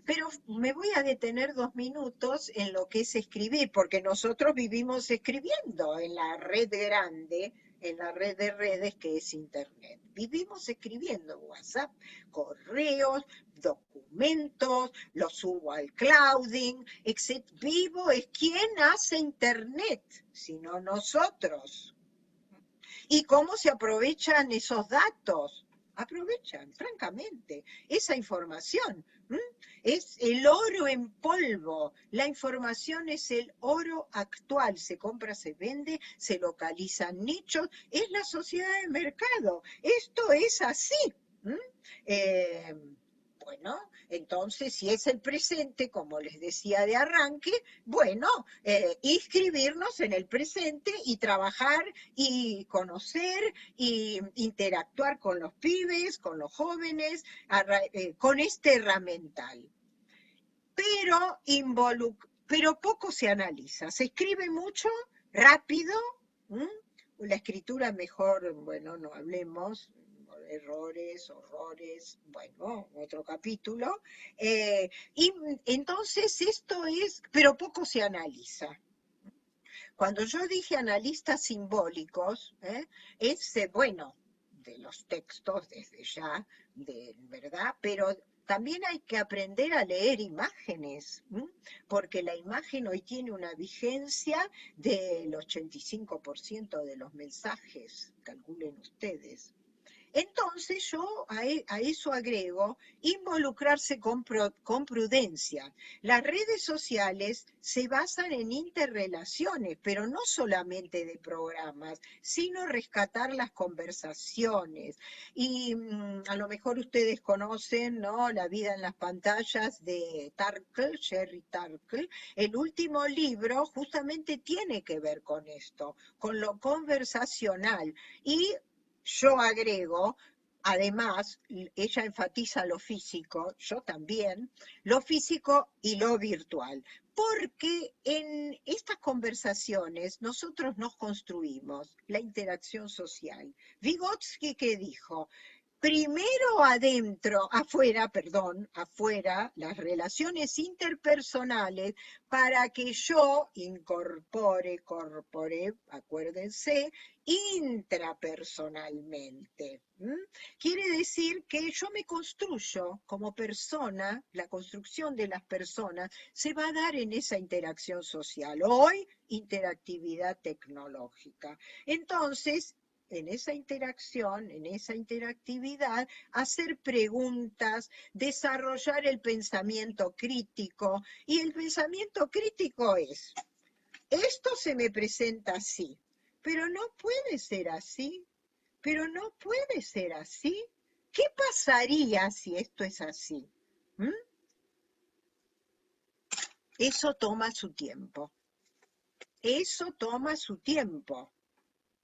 Pero me voy a detener 2 minutos en lo que es escribir, porque nosotros vivimos escribiendo en la red grande, en la red de redes que es Internet. Vivimos escribiendo WhatsApp, correos, documentos, los subo al clouding, etc. Vivo es quien hace Internet, sino nosotros. ¿Y cómo se aprovechan esos datos? Aprovechan, francamente, esa información. Es el oro en polvo. La información es el oro actual. Se compra, se vende, se localizan nichos. Es la sociedad de mercado. Esto es así. Bueno, entonces, si es el presente, como les decía de arranque, bueno, inscribirnos en el presente y trabajar y conocer y interactuar con los pibes, con los jóvenes, con este herramental. Pero poco se analiza. Se escribe mucho, rápido, la escritura mejor, bueno, no hablemos, errores, horrores, bueno, otro capítulo. Y entonces esto es, pero poco se analiza. Cuando yo dije analistas simbólicos, es, bueno, de los textos desde ya, ¿verdad? Pero también hay que aprender a leer imágenes, porque la imagen hoy tiene una vigencia del 85% de los mensajes, calculen ustedes. Entonces yo a eso agrego involucrarse con prudencia. Las redes sociales se basan en interrelaciones, pero no solamente de programas, sino rescatar las conversaciones. Y a lo mejor ustedes conocen, ¿no?, La vida en las pantallas de Sherry Turkle. El último libro justamente tiene que ver con esto, con lo conversacional. Y yo agrego, además, ella enfatiza lo físico, yo también, lo físico y lo virtual, porque en estas conversaciones nosotros nos construimos la interacción social. Vygotsky, ¿qué dijo? Primero afuera, las relaciones interpersonales para que yo incorpore, acuérdense, intrapersonalmente. Quiere decir que yo me construyo como persona, la construcción de las personas se va a dar en esa interacción social. Hoy, interactividad tecnológica. Entonces, en esa interacción, en esa interactividad, hacer preguntas, desarrollar el pensamiento crítico. Y el pensamiento crítico es, esto se me presenta así, pero no puede ser así, pero no puede ser así. ¿Qué pasaría si esto es así? Eso toma su tiempo. Eso toma su tiempo.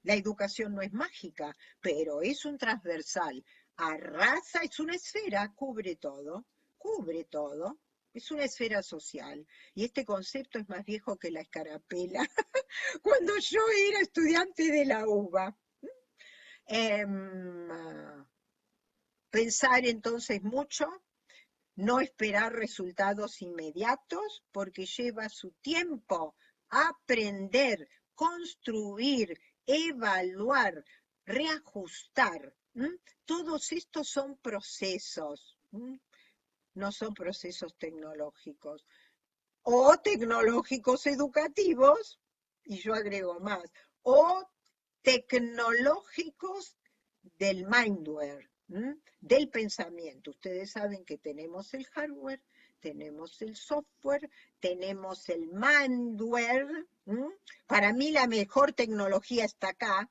La educación no es mágica, pero es un transversal. Arrasa, es una esfera, cubre todo, es una esfera social. Y este concepto es más viejo que la escarapela, cuando yo era estudiante de la UBA. Pensar entonces mucho, no esperar resultados inmediatos porque lleva su tiempo. Aprender, construir, evaluar, reajustar. Todos estos son procesos, no son procesos tecnológicos. O tecnológicos educativos, y yo agrego más, o tecnológicos del mindware, del pensamiento. Ustedes saben que tenemos el hardware, tenemos el software, tenemos el mindware. Para mí la mejor tecnología está acá,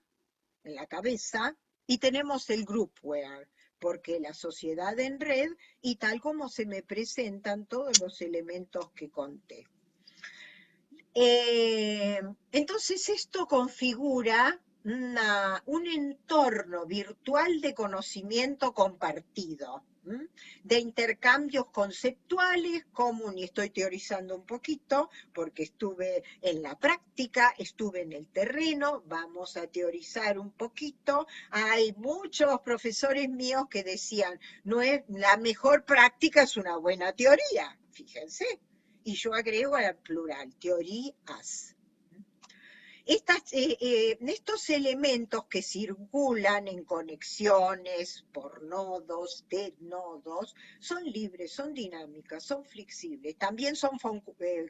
en la cabeza, y tenemos el groupware, porque la sociedad en red y tal como se me presentan todos los elementos que conté. Entonces esto configura un entorno virtual de conocimiento compartido, de intercambios conceptuales, y estoy teorizando un poquito, porque estuve en la práctica, estuve en el terreno, vamos a teorizar un poquito. Hay muchos profesores míos que decían, no es, la mejor práctica es una buena teoría, fíjense. Y yo agrego al plural, teorías. Estos elementos que circulan en conexiones por nodos, de nodos, son libres, son dinámicas, son flexibles, también son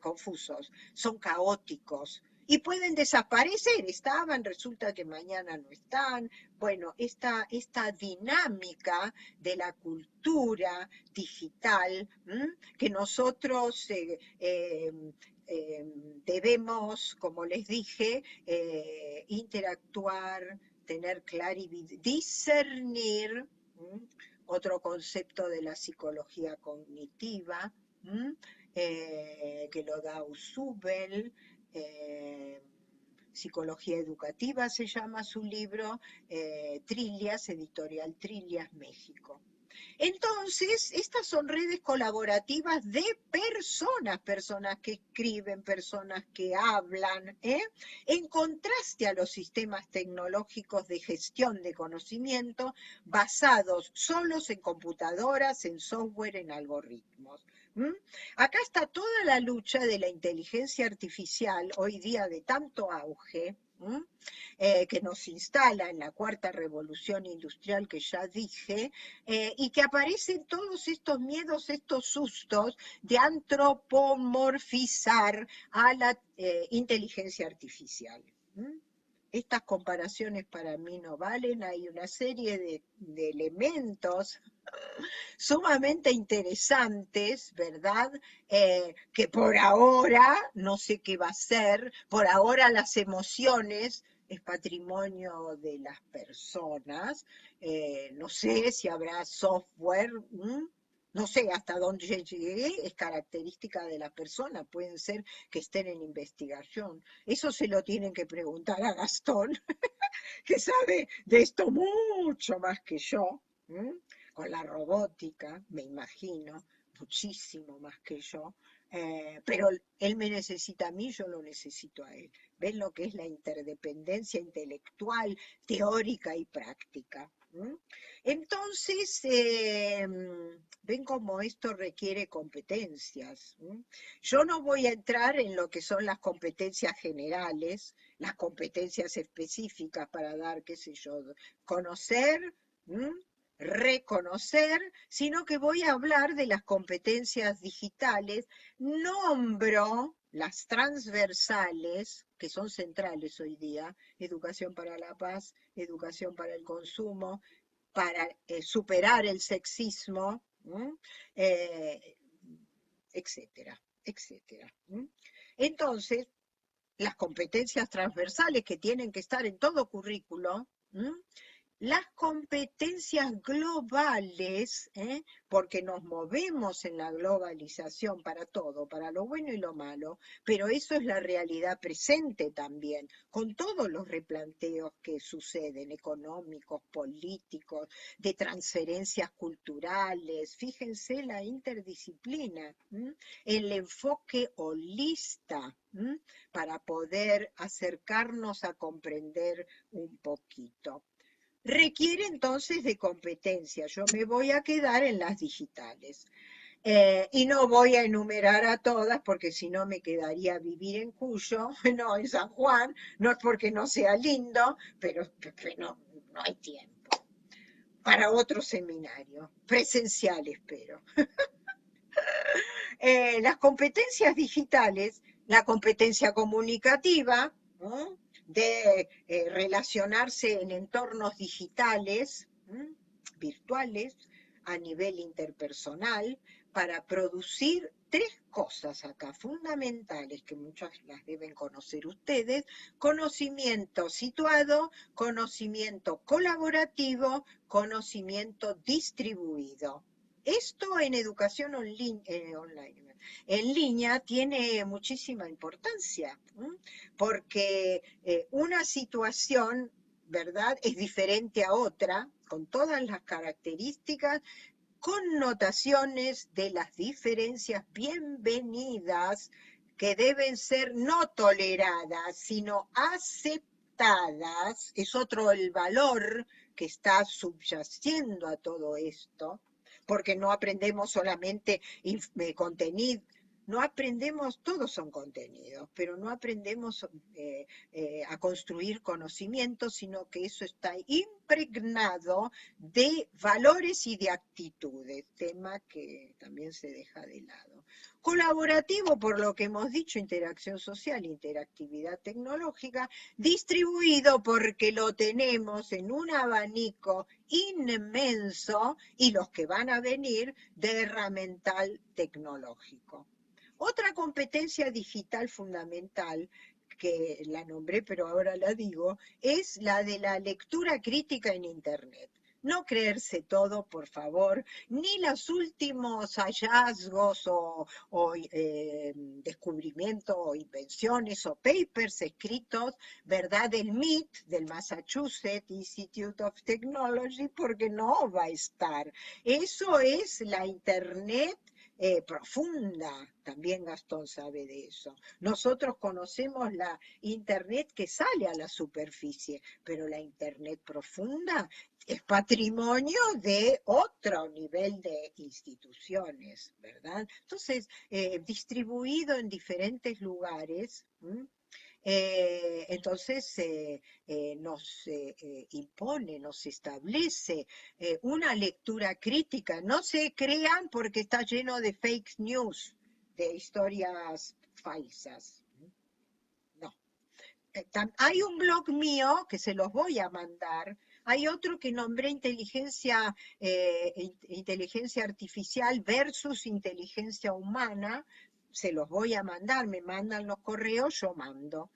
confusos, son caóticos y pueden desaparecer, estaban, resulta que mañana no están. Bueno, esta dinámica de la cultura digital que nosotros debemos, como les dije, interactuar, tener claridad, discernir, otro concepto de la psicología cognitiva, que lo da Usubel, Psicología Educativa se llama su libro, Trillias, editorial Trillias, México. Entonces, estas son redes colaborativas de personas que escriben, personas que hablan, en contraste a los sistemas tecnológicos de gestión de conocimiento basados solos en computadoras, en software, en algoritmos. Acá está toda la lucha de la inteligencia artificial, hoy día de tanto auge, que nos instala en la cuarta revolución industrial que ya dije, y que aparecen todos estos miedos, estos sustos de antropomorfizar a la inteligencia artificial. Estas comparaciones para mí no valen, hay una serie de elementos sumamente interesantes, ¿verdad? Que por ahora no sé qué va a ser, por ahora las emociones es patrimonio de las personas, no sé si habrá software, no sé hasta dónde llegué, es característica de la persona, pueden ser que estén en investigación. Eso se lo tienen que preguntar a Gastón, que sabe de esto mucho más que yo. Con la robótica, me imagino, muchísimo más que yo, pero él me necesita a mí, yo lo necesito a él. ¿Ven lo que es la interdependencia intelectual, teórica y práctica? Entonces, ven cómo esto requiere competencias. Yo no voy a entrar en lo que son las competencias generales, las competencias específicas para dar, qué sé yo, conocer, reconocer, sino que voy a hablar de las competencias digitales, nombro las transversales, que son centrales hoy día, educación para la paz, educación para el consumo, para superar el sexismo, etcétera, etcétera. Entonces, las competencias transversales que tienen que estar en todo currículo, las competencias globales, porque nos movemos en la globalización para todo, para lo bueno y lo malo, pero eso es la realidad presente también, con todos los replanteos que suceden, económicos, políticos, de transferencias culturales. Fíjense la interdisciplina, el enfoque holista, para poder acercarnos a comprender un poquito. requiere entonces de competencias. Yo me voy a quedar en las digitales. Y no voy a enumerar a todas porque si no me quedaría a vivir en Cuyo, no en San Juan, no es porque no sea lindo, pero no hay tiempo. Para otro seminario, presencial espero. Las competencias digitales, la competencia comunicativa, ¿no? De relacionarse en entornos digitales, ¿no? Virtuales, a nivel interpersonal, para producir tres cosas acá fundamentales que muchas las deben conocer ustedes: conocimiento situado, conocimiento colaborativo, conocimiento distribuido. Esto en educación online, en línea tiene muchísima importancia, porque una situación, ¿verdad?, es diferente a otra, con todas las características, connotaciones de las diferencias bienvenidas, que deben ser no toleradas, sino aceptadas. Es otro el valor que está subyaciendo a todo esto, porque no aprendemos solamente contenido, no aprendemos, todos son contenidos, pero no aprendemos a construir conocimiento, sino que eso está impregnado de valores y de actitudes, tema que también se deja de lado. Colaborativo, por lo que hemos dicho, interacción social, interactividad tecnológica, distribuido porque lo tenemos en un abanico inmenso y los que van a venir de herramental tecnológico. Otra competencia digital fundamental, que la nombré pero ahora la digo, es la de la lectura crítica en Internet. No creerse todo, por favor, ni los últimos hallazgos o descubrimientos o invenciones o papers escritos, ¿verdad?, del MIT, del Massachusetts Institute of Technology, porque no va a estar. Eso es la Internet profunda, también Gastón sabe de eso. Nosotros conocemos la Internet que sale a la superficie, pero la Internet profunda es patrimonio de otro nivel de instituciones, ¿verdad? Entonces, distribuido en diferentes lugares, entonces nos impone, nos establece una lectura crítica. No se crean porque está lleno de fake news, de historias falsas. No. Hay un blog mío que se los voy a mandar. Hay otro que nombré inteligencia artificial versus inteligencia humana. Se los voy a mandar, me mandan los correos, yo mando.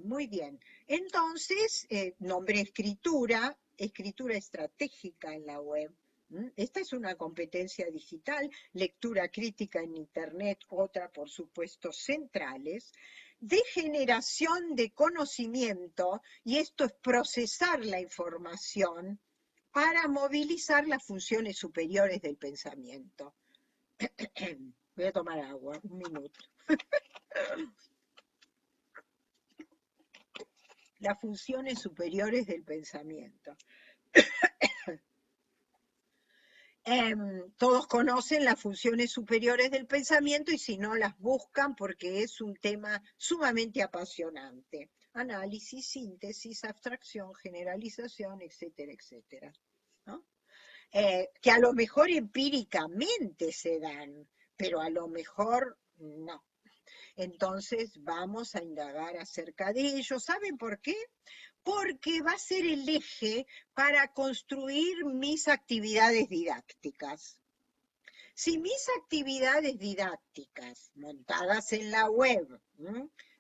Muy bien. Entonces, nombré escritura estratégica en la web. Esta es una competencia digital, lectura crítica en Internet, otra, por supuesto, centrales, de generación de conocimiento, y esto es procesar la información para movilizar las funciones superiores del pensamiento. Voy a tomar agua, un minuto. Las funciones superiores del pensamiento. Todos conocen las funciones superiores del pensamiento y si no las buscan porque es un tema sumamente apasionante. Análisis, síntesis, abstracción, generalización, etcétera, etcétera, ¿no? Que a lo mejor empíricamente se dan, pero a lo mejor no. Entonces vamos a indagar acerca de ello. ¿Saben por qué? Porque va a ser el eje para construir mis actividades didácticas. Si mis actividades didácticas montadas en la web,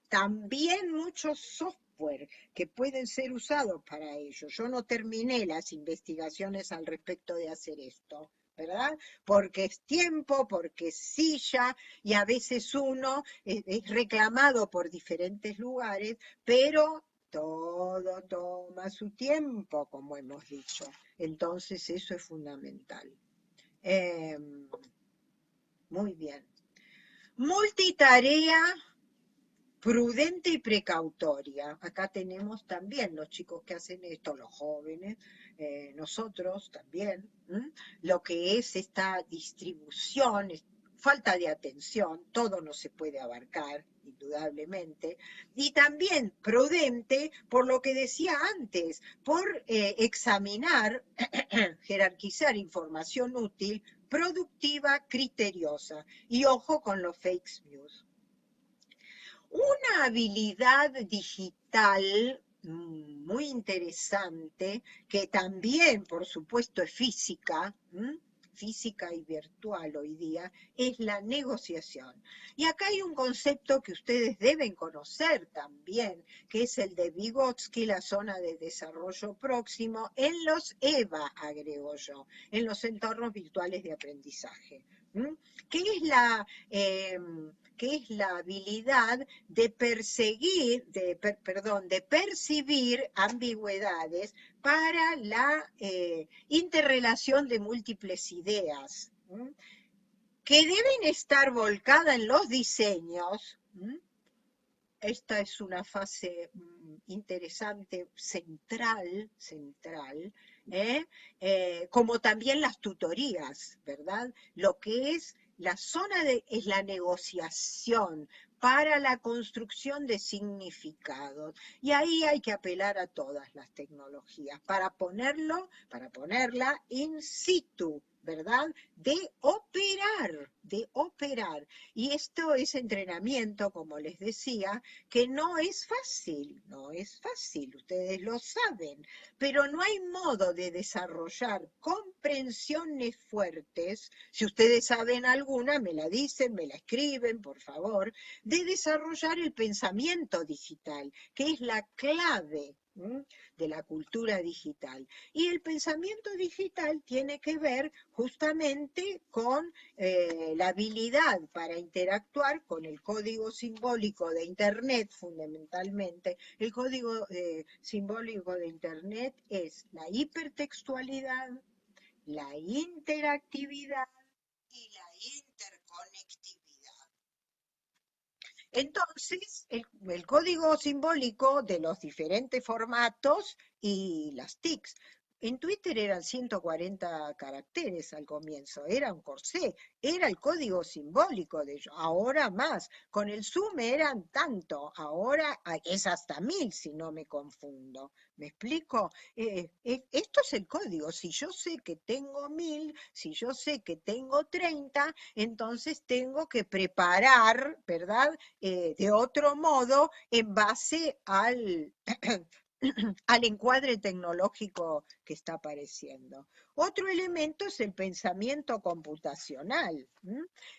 también muchos software que pueden ser usados para ello. Yo no terminé las investigaciones al respecto de hacer esto, ¿verdad? Porque es tiempo, porque es silla, y a veces uno es reclamado por diferentes lugares, pero todo toma su tiempo, como hemos dicho. Entonces eso es fundamental. Muy bien. Multitarea prudente y precautoria. Acá tenemos también los chicos que hacen esto, los jóvenes, nosotros también, lo que es esta distribución, falta de atención, todo no se puede abarcar, indudablemente, y también prudente por lo que decía antes, por examinar, jerarquizar información útil, productiva, criteriosa, y ojo con los fake news. Una habilidad digital muy interesante, que también, por supuesto, es física, física y virtual hoy día, es la negociación. Y acá hay un concepto que ustedes deben conocer también, que es el de Vygotsky, la zona de desarrollo próximo, en los EVA, agrego yo, en los entornos virtuales de aprendizaje. ¿Qué es la habilidad de perseguir, de percibir ambigüedades para la interrelación de múltiples ideas, que deben estar volcadas en los diseños. Esta es una fase interesante, central, como también las tutorías, ¿verdad? Lo que es la zona es la negociación para la construcción de significados. Y ahí hay que apelar a todas las tecnologías para ponerla in situ, ¿verdad? De operar. Y esto es entrenamiento, como les decía, que no es fácil, ustedes lo saben, pero no hay modo de desarrollar comprensiones fuertes, si ustedes saben alguna, me la dicen, me la escriben, por favor, de desarrollar el pensamiento digital, que es la clave de la cultura digital. Y el pensamiento digital tiene que ver justamente con la habilidad para interactuar con el código simbólico de Internet, fundamentalmente. El código simbólico de Internet es la hipertextualidad, la interactividad y la interconectividad. Entonces, el código simbólico de los diferentes formatos y las TICs. En Twitter eran 140 caracteres al comienzo, era un corsé, era el código simbólico de ellos, ahora más. Con el Zoom eran tanto, ahora es hasta 1000 si no me confundo. ¿Me explico? Esto es el código. Si yo sé que tengo 1000, si yo sé que tengo 30, entonces tengo que preparar, ¿verdad? De otro modo, en base al encuadre tecnológico que está apareciendo. Otro elemento es el pensamiento computacional,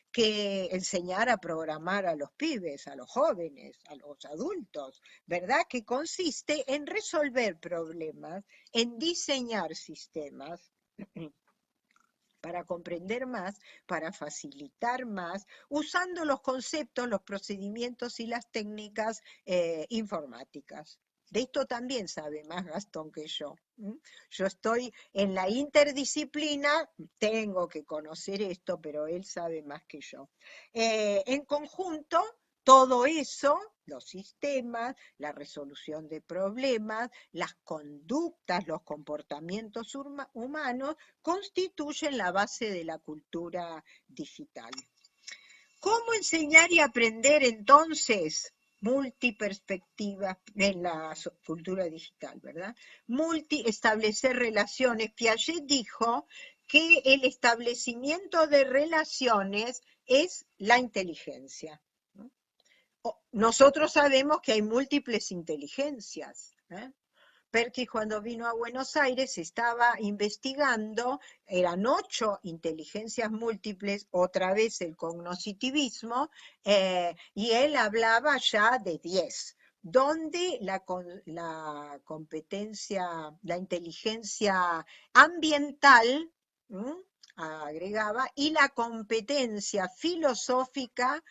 que enseñar a programar a los pibes, a los jóvenes, a los adultos, ¿verdad? Que consiste en resolver problemas, en diseñar sistemas, para comprender más, para facilitar más, usando los conceptos, los procedimientos y las técnicas informáticas. De esto también sabe más Gastón que yo. Yo estoy en la interdisciplina, tengo que conocer esto, pero él sabe más que yo. En conjunto, todo eso, los sistemas, la resolución de problemas, las conductas, los comportamientos humanos, constituyen la base de la cultura digital. ¿Cómo enseñar y aprender entonces? Multiperspectiva en la cultura digital, ¿verdad? Establecer relaciones. Piaget dijo que el establecimiento de relaciones es la inteligencia. Nosotros sabemos que hay múltiples inteligencias. Perkins, cuando vino a Buenos Aires, estaba investigando, eran 8 inteligencias múltiples, otra vez el cognoscitivismo, y él hablaba ya de 10, donde la competencia, la inteligencia ambiental, agregaba, y la competencia filosófica,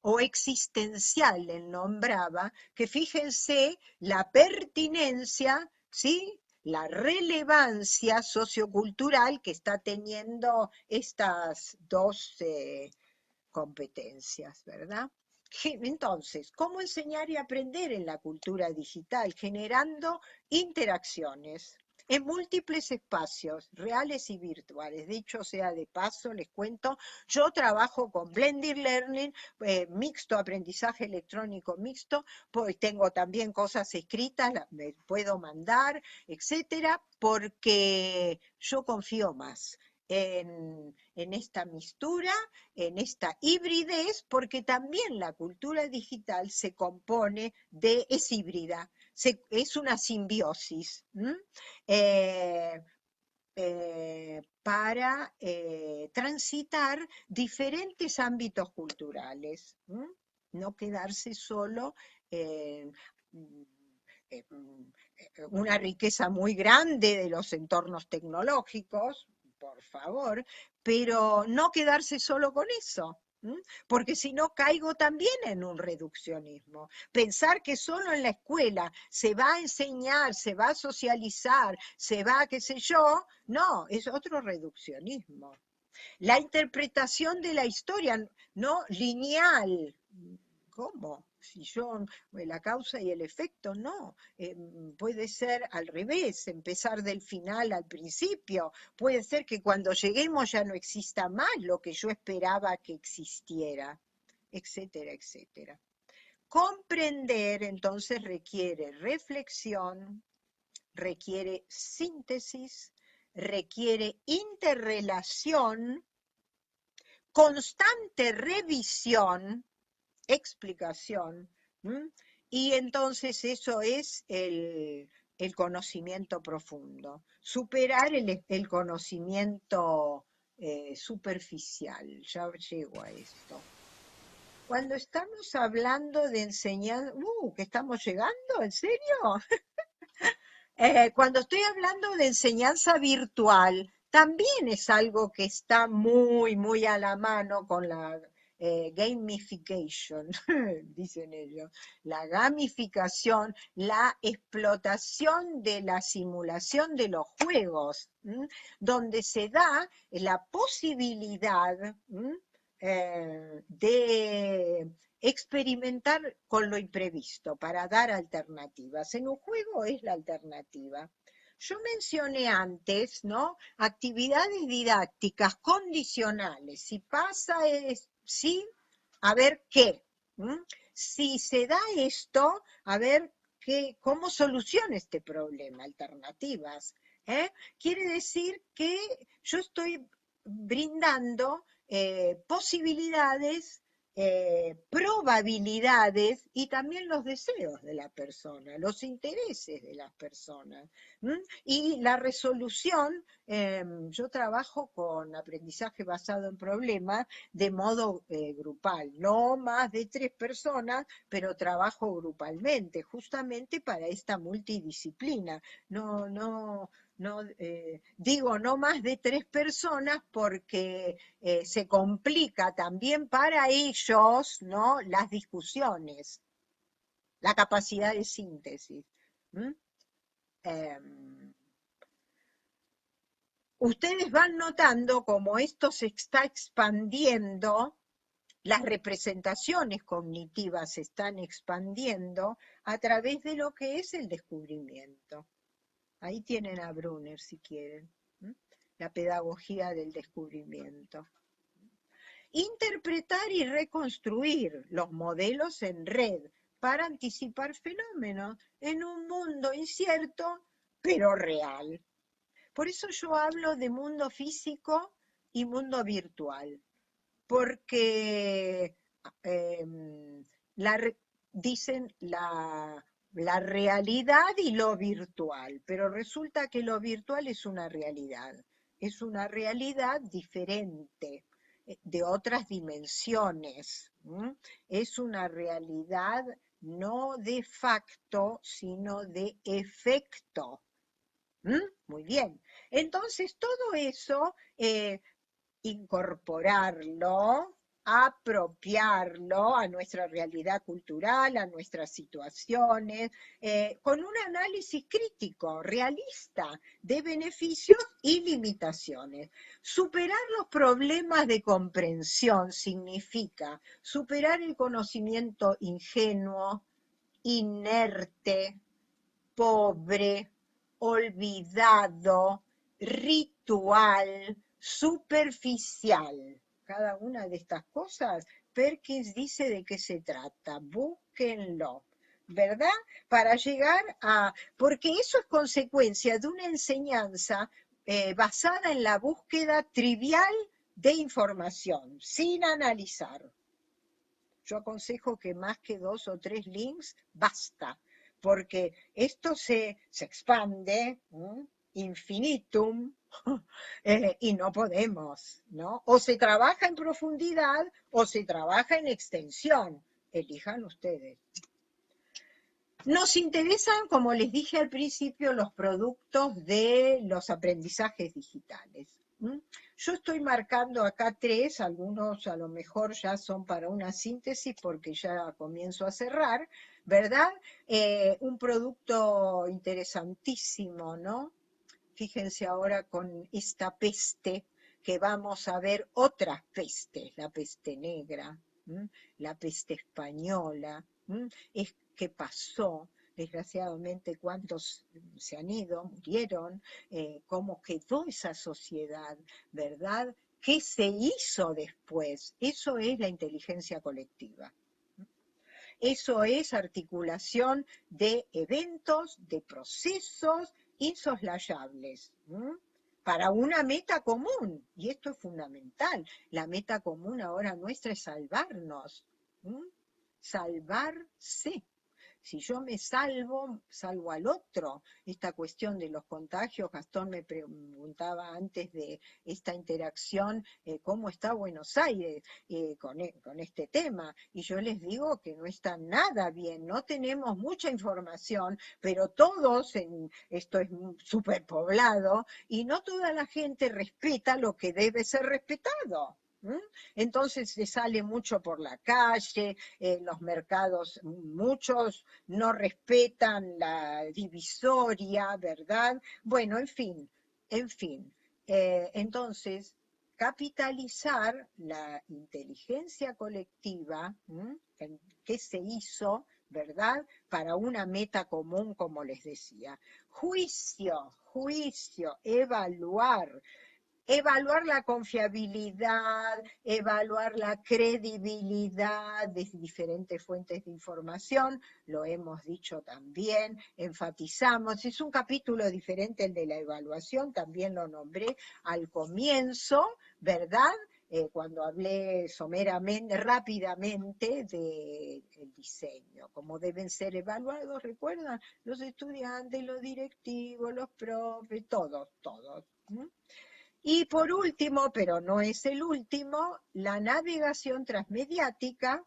o existencial, él nombraba, que fíjense la pertinencia, ¿sí? La relevancia sociocultural que está teniendo estas dos competencias, ¿verdad? Entonces, ¿cómo enseñar y aprender en la cultura digital? Generando interacciones en múltiples espacios, reales y virtuales. Dicho sea de paso, les cuento, yo trabajo con Blended Learning, mixto, aprendizaje electrónico mixto, pues tengo también cosas escritas, me puedo mandar, etcétera, porque yo confío más en esta mixtura, en esta hibridez, porque también la cultura digital se compone es híbrida, es una simbiosis. Para transitar diferentes ámbitos culturales, no quedarse solo en una riqueza muy grande de los entornos tecnológicos, por favor, pero no quedarse solo con eso, porque si no caigo también en un reduccionismo. Pensar que solo en la escuela se va a enseñar, se va a socializar, se va a qué sé yo, no, es otro reduccionismo. La interpretación de la historia, no lineal. ¿Cómo? Si yo, la causa y el efecto, no. Puede ser al revés, empezar del final al principio. Puede ser que cuando lleguemos ya no exista más lo que yo esperaba que existiera, etcétera, etcétera. Comprender entonces requiere reflexión, requiere síntesis, requiere interrelación, constante revisión, explicación, y entonces eso es el conocimiento profundo, superar el conocimiento superficial, ya llego a esto. Cuando estamos hablando de enseñanza, ¿que estamos llegando? ¿En serio? Cuando estoy hablando de enseñanza virtual, también es algo que está muy, muy a la mano con la gamification, dicen ellos, la gamificación, la explotación de la simulación de los juegos, donde se da la posibilidad de experimentar con lo imprevisto para dar alternativas. En un juego es la alternativa. Yo mencioné antes, ¿no? Actividades didácticas condicionales. Si pasa es sí, a ver qué. Si se da esto, a ver cómo soluciona este problema, alternativas. Quiere decir que yo estoy brindando posibilidades, probabilidades y también los deseos de la persona, los intereses de las personas. Y la resolución, yo trabajo con aprendizaje basado en problemas de modo grupal, no más de 3 personas, pero trabajo grupalmente, justamente para esta multidisciplina. Digo no más de 3 personas porque se complica también para ellos, ¿no?, las discusiones, la capacidad de síntesis. Ustedes van notando cómo esto se está expandiendo, las representaciones cognitivas se están expandiendo a través de lo que es el descubrimiento. Ahí tienen a Brunner, si quieren, la pedagogía del descubrimiento. Interpretar y reconstruir los modelos en red para anticipar fenómenos en un mundo incierto, pero real. Por eso yo hablo de mundo físico y mundo virtual, porque dicen la realidad y lo virtual, pero resulta que lo virtual es una realidad diferente, de otras dimensiones. Es una realidad no de facto, sino de efecto. Muy bien. Entonces, todo eso, incorporarlo apropiarlo a nuestra realidad cultural, a nuestras situaciones, con un análisis crítico, realista, de beneficios y limitaciones. Superar los problemas de comprensión significa superar el conocimiento ingenuo, inerte, pobre, olvidado, ritual, superficial. Cada una de estas cosas, Perkins dice de qué se trata, búsquenlo, ¿verdad? Para llegar a, porque eso es consecuencia de una enseñanza basada en la búsqueda trivial de información, sin analizar. Yo aconsejo que más que 2 o 3 links, basta, porque esto se expande, infinitum, y no podemos, ¿no? O se trabaja en profundidad o se trabaja en extensión. Elijan ustedes. Nos interesan, como les dije al principio, los productos de los aprendizajes digitales. Yo estoy marcando acá 3, algunos a lo mejor ya son para una síntesis porque ya comienzo a cerrar, ¿verdad? Un producto interesantísimo, ¿no? Fíjense ahora con esta peste que vamos a ver otras pestes, la peste negra, la peste española, es que pasó, desgraciadamente cuántos se han ido, murieron, cómo quedó esa sociedad, ¿verdad? ¿Qué se hizo después? Eso es la inteligencia colectiva. Eso es articulación de eventos, de procesos insoslayables, para una meta común. Y esto es fundamental. La meta común ahora nuestra es salvarnos, salvarse. Si yo me salvo, salvo al otro. Esta cuestión de los contagios, Gastón me preguntaba antes de esta interacción, ¿cómo está Buenos Aires con este tema? Y yo les digo que no está nada bien, no tenemos mucha información, pero todos, esto es superpoblado, y no toda la gente respeta lo que debe ser respetado. Entonces se sale mucho por la calle, los mercados, muchos no respetan la divisoria, ¿verdad? Bueno, en fin. Entonces, capitalizar la inteligencia colectiva, que se hizo, ¿verdad? Para una meta común, como les decía. Juicio, evaluar la confiabilidad, evaluar la credibilidad de diferentes fuentes de información, lo hemos dicho también, enfatizamos, es un capítulo diferente el de la evaluación, también lo nombré al comienzo, ¿verdad? Cuando hablé someramente, rápidamente del diseño, cómo deben ser evaluados, ¿recuerdan? Los estudiantes, los directivos, los profes, todos. Y por último, pero no es el último, la navegación transmediática,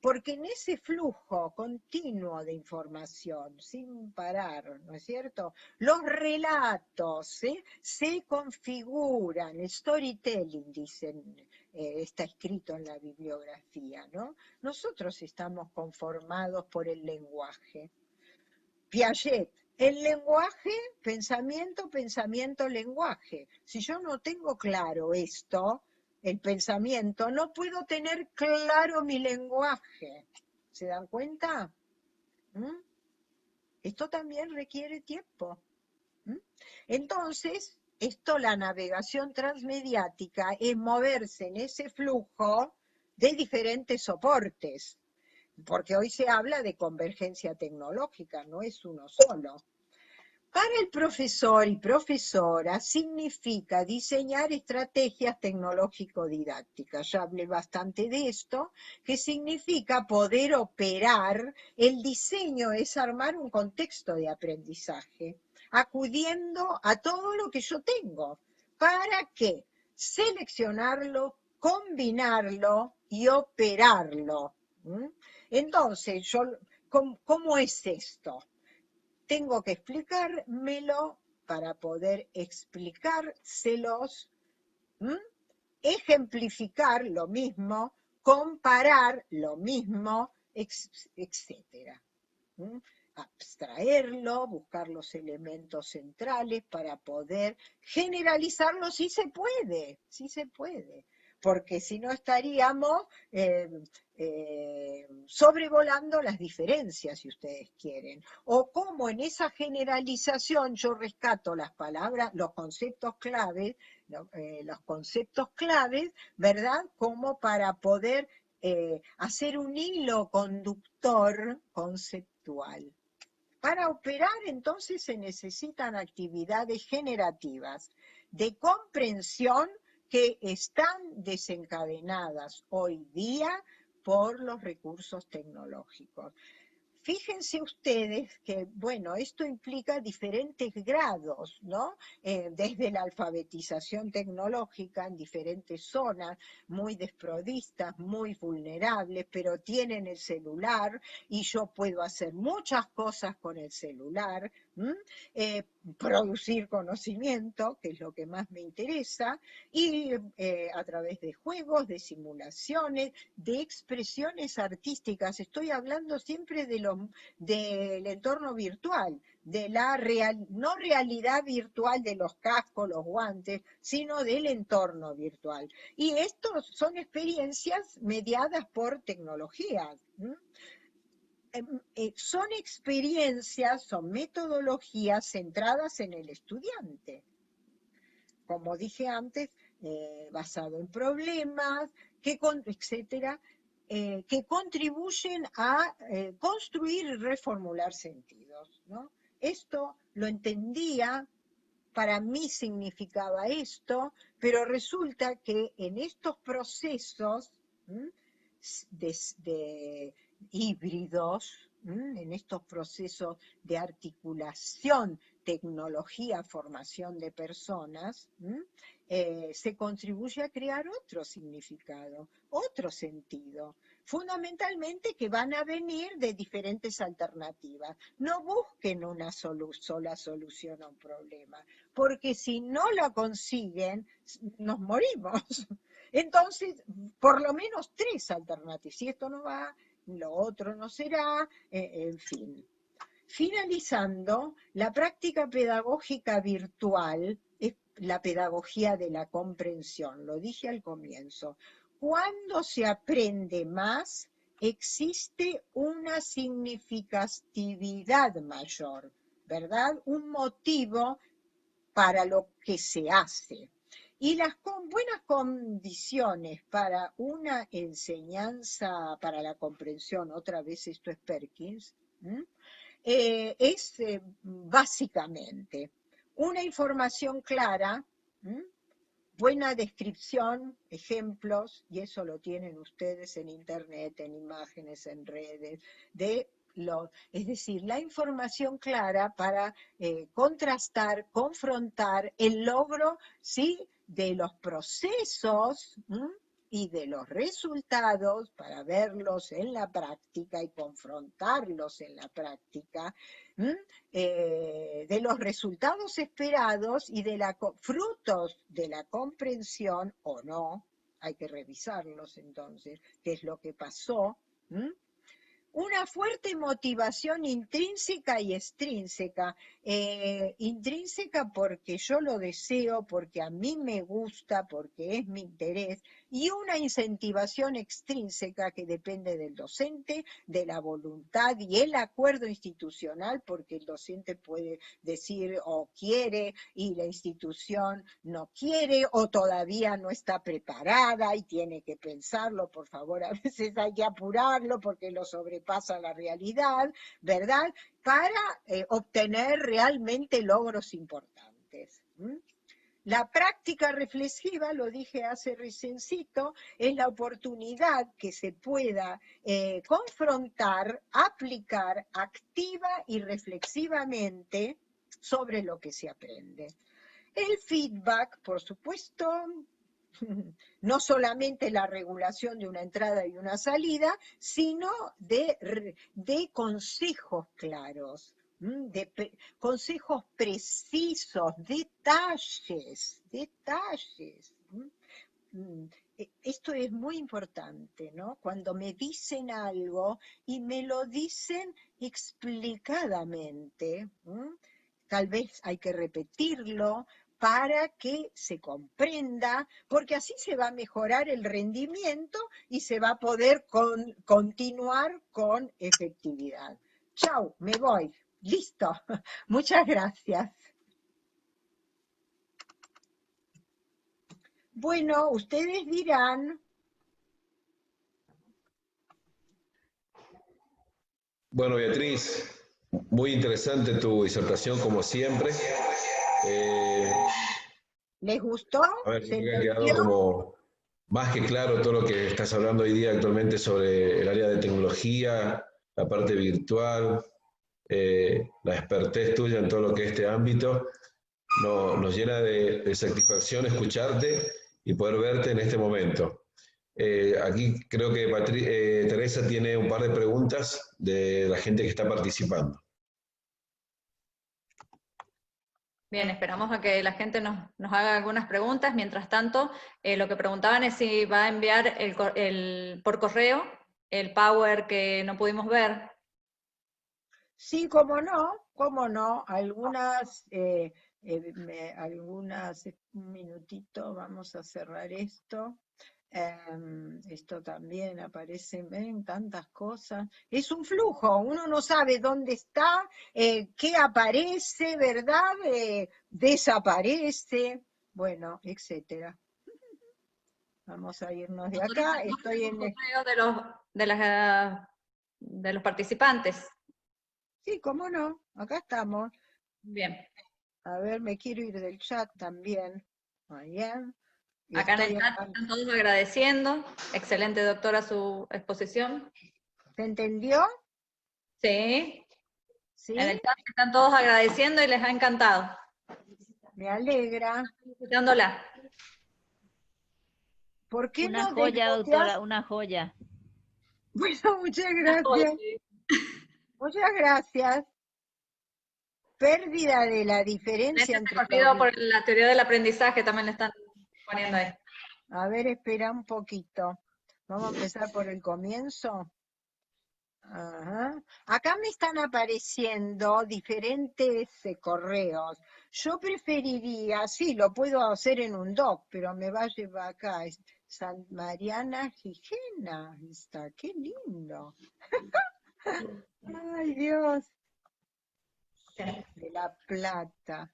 porque en ese flujo continuo de información, sin parar, ¿no es cierto? Los relatos se configuran, el storytelling, dicen, está escrito en la bibliografía, ¿no? Nosotros estamos conformados por el lenguaje. Piaget, el lenguaje, pensamiento, lenguaje. Si yo no tengo claro esto, el pensamiento, no puedo tener claro mi lenguaje. ¿Se dan cuenta? Esto también requiere tiempo. Entonces, la navegación transmediática es moverse en ese flujo de diferentes soportes, porque hoy se habla de convergencia tecnológica, no es uno solo. Para el profesor y profesora significa diseñar estrategias tecnológico-didácticas. Ya hablé bastante de esto, que significa poder operar. El diseño es armar un contexto de aprendizaje, acudiendo a todo lo que yo tengo. ¿Para qué? Seleccionarlo, combinarlo y operarlo. Entonces, ¿cómo es esto? Tengo que explicármelo para poder explicárselos, ejemplificar lo mismo, comparar lo mismo, etcétera. Abstraerlo, buscar los elementos centrales para poder generalizarlo si se puede, porque si no estaríamos sobrevolando las diferencias, si ustedes quieren, o como en esa generalización yo rescato las palabras, los conceptos claves, ¿verdad? Como para poder hacer un hilo conductor conceptual. Para operar, entonces, se necesitan actividades generativas de comprensión que están desencadenadas hoy día por los recursos tecnológicos. Fíjense ustedes que, bueno, esto implica diferentes grados, ¿no? Desde la alfabetización tecnológica en diferentes zonas, muy desprovistas, muy vulnerables, pero tienen el celular y yo puedo hacer muchas cosas con el celular, producir conocimiento, que es lo que más me interesa, y a través de juegos, de simulaciones, de expresiones artísticas. Estoy hablando siempre del entorno virtual, de la no realidad virtual de los cascos, los guantes, sino del entorno virtual. Y estos son experiencias mediadas por tecnologías. Son experiencias, son metodologías centradas en el estudiante. Como dije antes, basado en problemas, etcétera, que contribuyen a construir y reformular sentidos, ¿no? Esto lo entendía, para mí significaba esto, pero resulta que en estos procesos de híbridos, en estos procesos de articulación, tecnología, formación de personas, se contribuye a crear otro significado, otro sentido, fundamentalmente que van a venir de diferentes alternativas. No busquen una sola solución a un problema, porque si no la consiguen, nos morimos. Entonces, por lo menos 3 alternativas. Si esto no va, lo otro no será, en fin. Finalizando, la práctica pedagógica virtual es la pedagogía de la comprensión, lo dije al comienzo. Cuando se aprende más, existe una significatividad mayor, ¿verdad? Un motivo para lo que se hace. Y las buenas condiciones para una enseñanza, para la comprensión, otra vez esto es Perkins, es básicamente una información clara, buena descripción, ejemplos, y eso lo tienen ustedes en internet, en imágenes, en redes, es decir, la información clara para contrastar, confrontar el logro, ¿sí?, de los procesos y de los resultados para verlos en la práctica y confrontarlos en la práctica, de los resultados esperados y de frutos de la comprensión o no, hay que revisarlos entonces, qué es lo que pasó, una fuerte motivación intrínseca y extrínseca. Intrínseca porque yo lo deseo, porque a mí me gusta, porque es mi interés, y una incentivación extrínseca que depende del docente, de la voluntad y el acuerdo institucional, porque el docente puede decir o quiere y la institución no quiere o todavía no está preparada y tiene que pensarlo. Por favor, a veces hay que apurarlo porque lo sobrepasa la realidad, ¿verdad? Para obtener realmente logros importantes. La práctica reflexiva, lo dije hace recencito, es la oportunidad que se pueda confrontar, aplicar activa y reflexivamente sobre lo que se aprende. El feedback, por supuesto, no solamente la regulación de una entrada y una salida, sino de consejos claros, de consejos precisos, detalles. esto es muy importante, ¿no? Cuando me dicen algo y me lo dicen explicadamente, tal vez hay que repetirlo para que se comprenda, porque así se va a mejorar el rendimiento y se va a poder continuar con efectividad. Chau, me voy. Listo. Muchas gracias. Bueno, ustedes dirán. Bueno, Beatriz, muy interesante tu disertación como siempre. ¿Les gustó? A ver, ¿Se me ha quedado entendió? como más que claro todo lo que estás hablando hoy día actualmente sobre el área de tecnología, la parte virtual, la expertez tuya en todo lo que es este ámbito. Nos llena de satisfacción escucharte y poder verte en este momento. Aquí creo que Teresa tiene un par de preguntas de la gente que está participando. Bien, esperamos a que la gente nos haga algunas preguntas. Mientras tanto, lo que preguntaban es si va a enviar por correo el Power que no pudimos ver. Sí, cómo no. Algunas, un minutito, vamos a cerrar esto. Esto también aparece, ven, tantas cosas. Es un flujo, uno no sabe dónde está, qué aparece, ¿verdad? Desaparece, bueno, etcétera. Vamos a irnos de Nosotros acá. tenemos Estoy el en... correo de los participantes. Sí, cómo no, acá estamos. Bien. A ver, me quiero ir del chat también. Bien. Y Acá en el estoy chat acá. están todos agradeciendo. Excelente, doctora, su exposición. ¿Se entendió? Sí. ¿Sí? En el chat están todos agradeciendo y les ha encantado. Me alegra. Escuchándola. ¿Por qué Una no joya, desmuteas? doctora, una joya. Bueno, muchas gracias. Muchas gracias. Pérdida de la diferencia Este entre recorrido por la teoría del aprendizaje también le están poniendo ahí. A ver, espera un poquito. Vamos a empezar por el comienzo. Ajá. Acá me están apareciendo diferentes correos. Yo preferiría, sí, lo puedo hacer en un doc, pero me va a llevar acá. Es Mariana Gijena, está, qué lindo. Ay, Dios, de La Plata.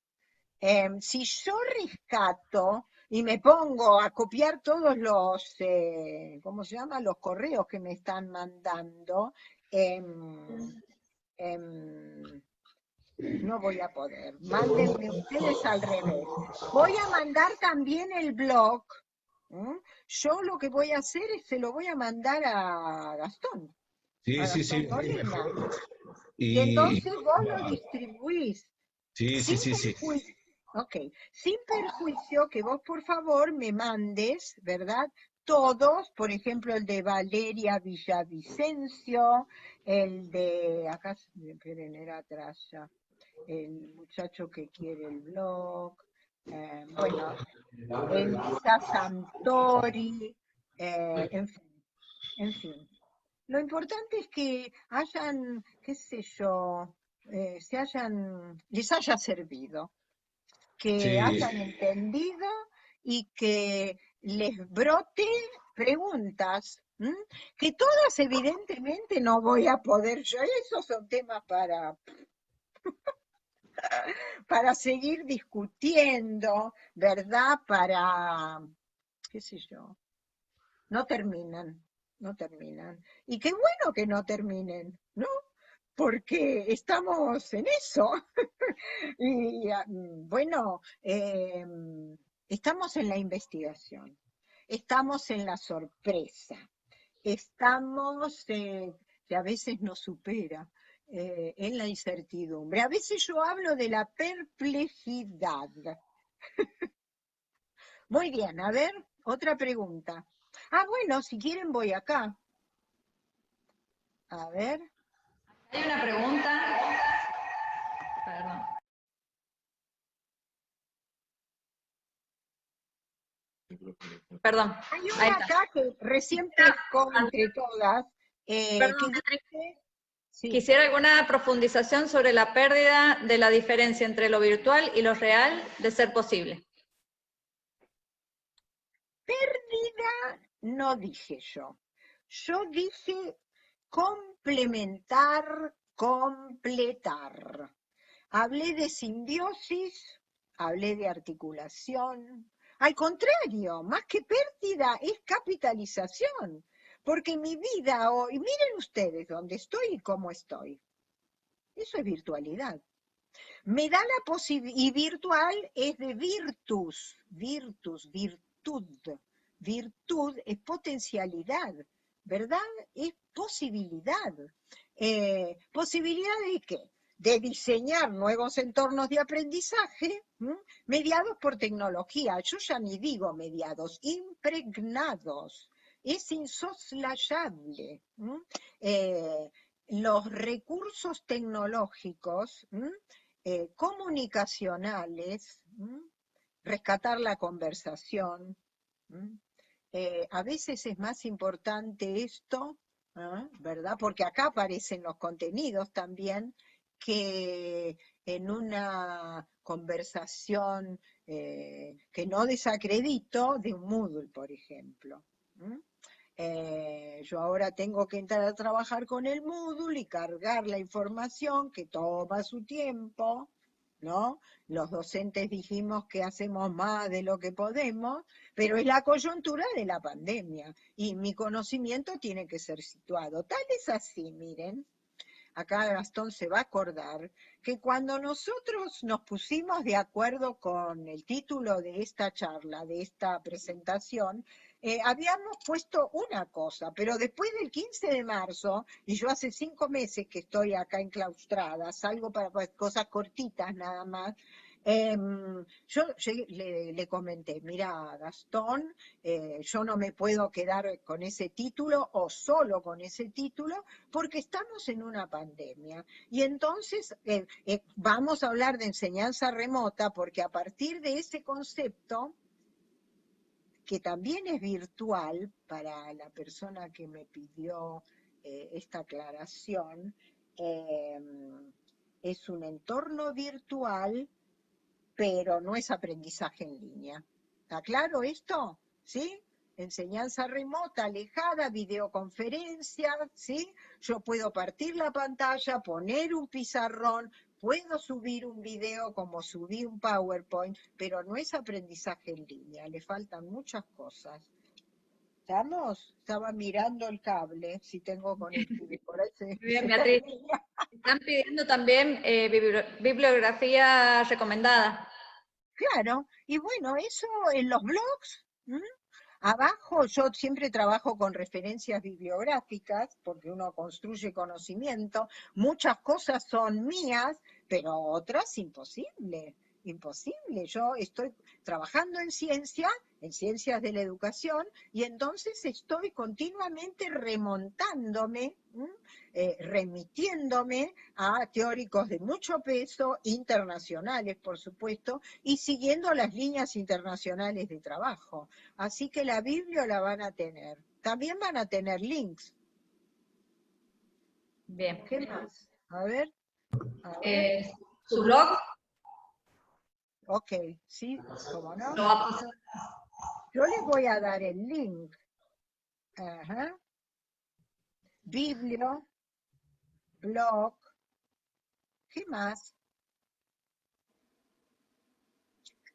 Si yo rescato y me pongo a copiar todos los, ¿cómo se llama? Los correos que me están mandando, no voy a poder. Mándenme ustedes al revés. Voy a mandar también el blog. Yo lo que voy a hacer es, se lo voy a mandar a Gastón. Sí, A sí, Gastón sí, Molina. mejor. Y Y entonces vos lo distribuís. sí, sí, Sin sí, sí. perjuicio, sin perjuicio que vos por favor me mandes, ¿verdad? Todos, por ejemplo el de Valeria Villavicencio, el de, acá, esperen, era atrás ya, el muchacho que quiere el blog, bueno, Elisa Santori, en fin. Lo importante es que hayan, qué sé yo, les haya servido, que Sí, hayan entendido y que les brote preguntas, que todas evidentemente no voy a poder yo, esos son temas para seguir discutiendo, ¿verdad? Para, qué sé yo, no terminan, no terminan. Y qué bueno que no terminen, ¿no? Porque estamos en eso. Y bueno, estamos en la investigación, estamos en la sorpresa, estamos, que a veces nos supera, en la incertidumbre. A veces yo hablo de la perplejidad. Muy bien, a ver, otra pregunta. Ah, bueno, si quieren voy acá. A ver. Hay una pregunta. Perdón. Perdón, Hay ahí una está. acá que recién pescó entre todas, Perdón, que Beatriz, dice, sí, quisiera alguna profundización sobre la pérdida de la diferencia entre lo virtual y lo real, de ser posible. pérdida no dije yo. Yo dije complementar, completar. Hablé de simbiosis, hablé de articulación. Al contrario, más que pérdida, es capitalización. Porque mi vida hoy, miren ustedes dónde estoy y cómo estoy. Eso es virtualidad. Me da la posibilidad, y virtual es de virtus, virtud. Virtud es potencialidad, ¿verdad? Es posibilidad. ¿Posibilidad de qué? De diseñar nuevos entornos de aprendizaje, mediados por tecnología. Yo ya ni digo mediados, impregnados. Es insoslayable. Los recursos tecnológicos comunicacionales, rescatar la conversación. A veces es más importante esto, ¿verdad? Porque acá aparecen los contenidos también, que en una conversación que no desacredito de un Moodle, por ejemplo. Yo ahora tengo que entrar a trabajar con el Moodle y cargar la información que toma su tiempo, ¿no? Los docentes dijimos que hacemos más de lo que podemos, pero es la coyuntura de la pandemia y mi conocimiento tiene que ser situado. Tal es así, miren, acá Gastón se va a acordar, que cuando nosotros nos pusimos de acuerdo con el título de esta charla, de esta presentación, habíamos puesto una cosa, pero después del 15 de marzo, y yo hace 5 meses que estoy acá enclaustrada, salgo para cosas cortitas nada más, yo le comenté, mira Gastón, yo no me puedo quedar con ese título o solo con ese título porque estamos en una pandemia. Y entonces vamos a hablar de enseñanza remota porque a partir de ese concepto, que también es virtual para la persona que me pidió esta aclaración, es un entorno virtual, pero no es aprendizaje en línea. ¿Está claro esto? ¿Sí? Enseñanza remota, alejada, videoconferencia, ¿sí? Yo puedo partir la pantalla, poner un pizarrón, puedo subir un video como subí un PowerPoint, pero no es aprendizaje en línea, le faltan muchas cosas. ¿Estamos? Estaba mirando el cable, si tengo conectividad. Por ahí Muy bien, Beatriz. Están pidiendo también bibliografía recomendada. Claro, y bueno, eso en los blogs, abajo yo siempre trabajo con referencias bibliográficas, porque uno construye conocimiento, muchas cosas son mías, pero otras imposible, imposible. Yo estoy trabajando en ciencias de la educación, y entonces estoy continuamente remontándome, remitiéndome a teóricos de mucho peso, internacionales por supuesto, y siguiendo las líneas internacionales de trabajo. Así que la Biblia la van a tener. También van a tener links. Bien. ¿Qué más? A ver. A ver. Su blog Ok, sí, ¿cómo no? lo va a pasar. Yo les voy a dar el link. Ajá. Biblio, blog. ¿Qué más?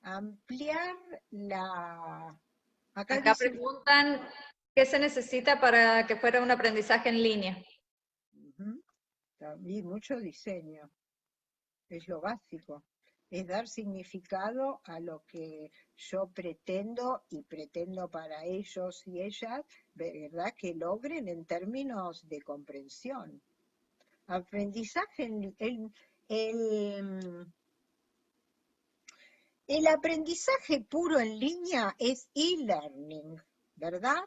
Ampliar la... Acá dice... preguntan qué se necesita para que fuera un aprendizaje en línea. Y mucho diseño. Es lo básico. Es dar significado a lo que yo pretendo y pretendo para ellos y ellas, ¿verdad? Que logren en términos de comprensión. Aprendizaje, el aprendizaje puro en línea es e-learning, ¿verdad?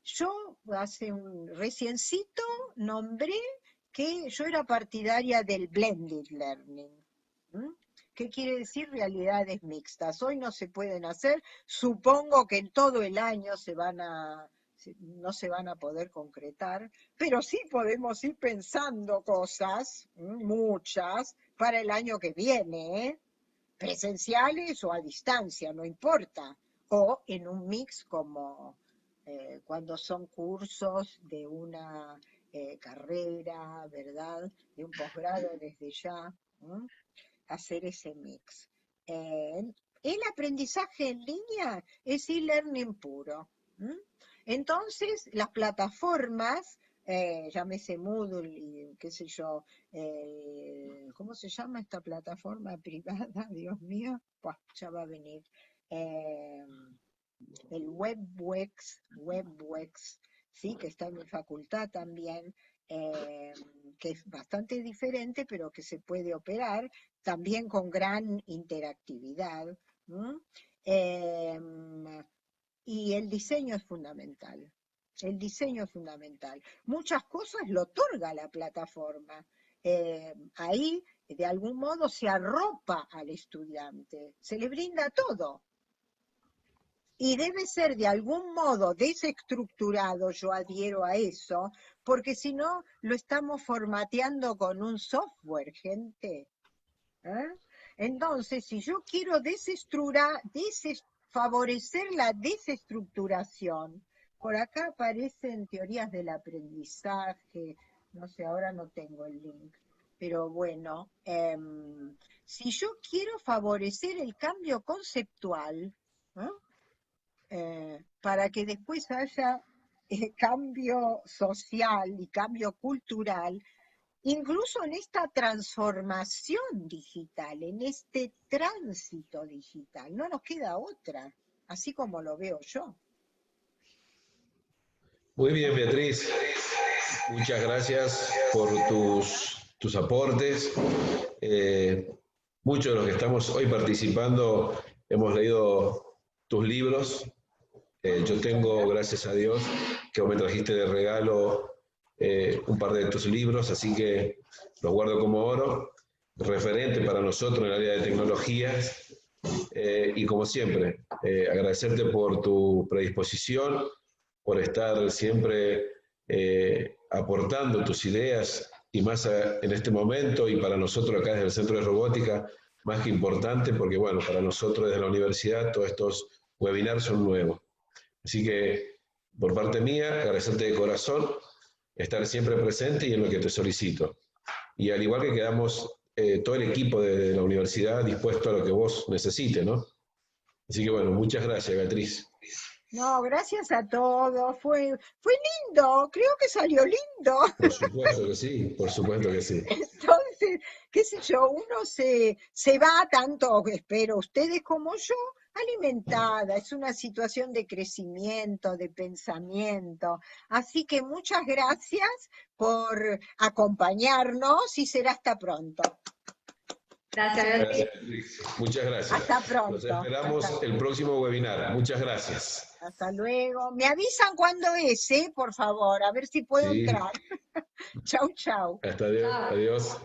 Yo hace un reciencito nombré que yo era partidaria del blended learning, ¿Qué quiere decir realidades mixtas? Hoy no se pueden hacer, supongo que en todo el año no se van a poder concretar, pero sí podemos ir pensando cosas, muchas, para el año que viene, ¿eh? Presenciales o a distancia, no importa, o en un mix como cuando son cursos de una carrera, ¿verdad? De un posgrado desde ya, hacer ese mix. El aprendizaje en línea es e-learning puro. Entonces, las plataformas, llámese Moodle y qué sé yo, ¿cómo se llama esta plataforma privada? Dios mío, pues ya va a venir. El WebWex, sí, que está en mi facultad también, que es bastante diferente, pero que se puede operar también con gran interactividad. Y el diseño es fundamental. El diseño es fundamental. Muchas cosas lo otorga la plataforma. Ahí, de algún modo, se arropa al estudiante, se le brinda todo. Y debe ser de algún modo desestructurado, yo adhiero a eso, porque si no, lo estamos formateando con un software, gente. Entonces, si yo quiero favorecer la desestructuración, por acá aparecen teorías del aprendizaje, no sé, ahora no tengo el link, pero bueno, si yo quiero favorecer el cambio conceptual, para que después haya cambio social y cambio cultural, incluso en esta transformación digital, en este tránsito digital, no nos queda otra, así como lo veo yo. Muy bien, Beatriz. Muchas gracias por tus aportes. Muchos de los que estamos hoy participando hemos leído tus libros. Yo tengo, gracias a Dios, que vos me trajiste de regalo un par de tus libros, así que los guardo como oro, referente para nosotros en el área de tecnologías. Y como siempre, agradecerte por tu predisposición, por estar siempre aportando tus ideas, y más en este momento, y para nosotros acá desde el Centro de Robótica, más que importante, porque bueno, para nosotros desde la universidad todos estos webinars son nuevos. Así que, por parte mía, agradecerte de corazón, estar siempre presente y en lo que te solicito. Y al igual que quedamos todo el equipo de la universidad dispuesto a lo que vos necesites, ¿no? Así que bueno, muchas gracias, Beatriz. No, gracias a todos, fue lindo, creo que salió lindo. Por supuesto que sí, por supuesto que sí. Entonces, qué sé yo, uno se va tanto, espero ustedes como yo, alimentada, es una situación de crecimiento, de pensamiento. Así que muchas gracias por acompañarnos y será hasta pronto. Gracias, Beatriz. Muchas gracias. Hasta pronto. Nos esperamos el próximo webinar. Muchas gracias. Hasta luego. Me avisan cuándo es, por favor, a ver si puedo Sí. entrar. Chau, chau. Hasta adiós. Adiós.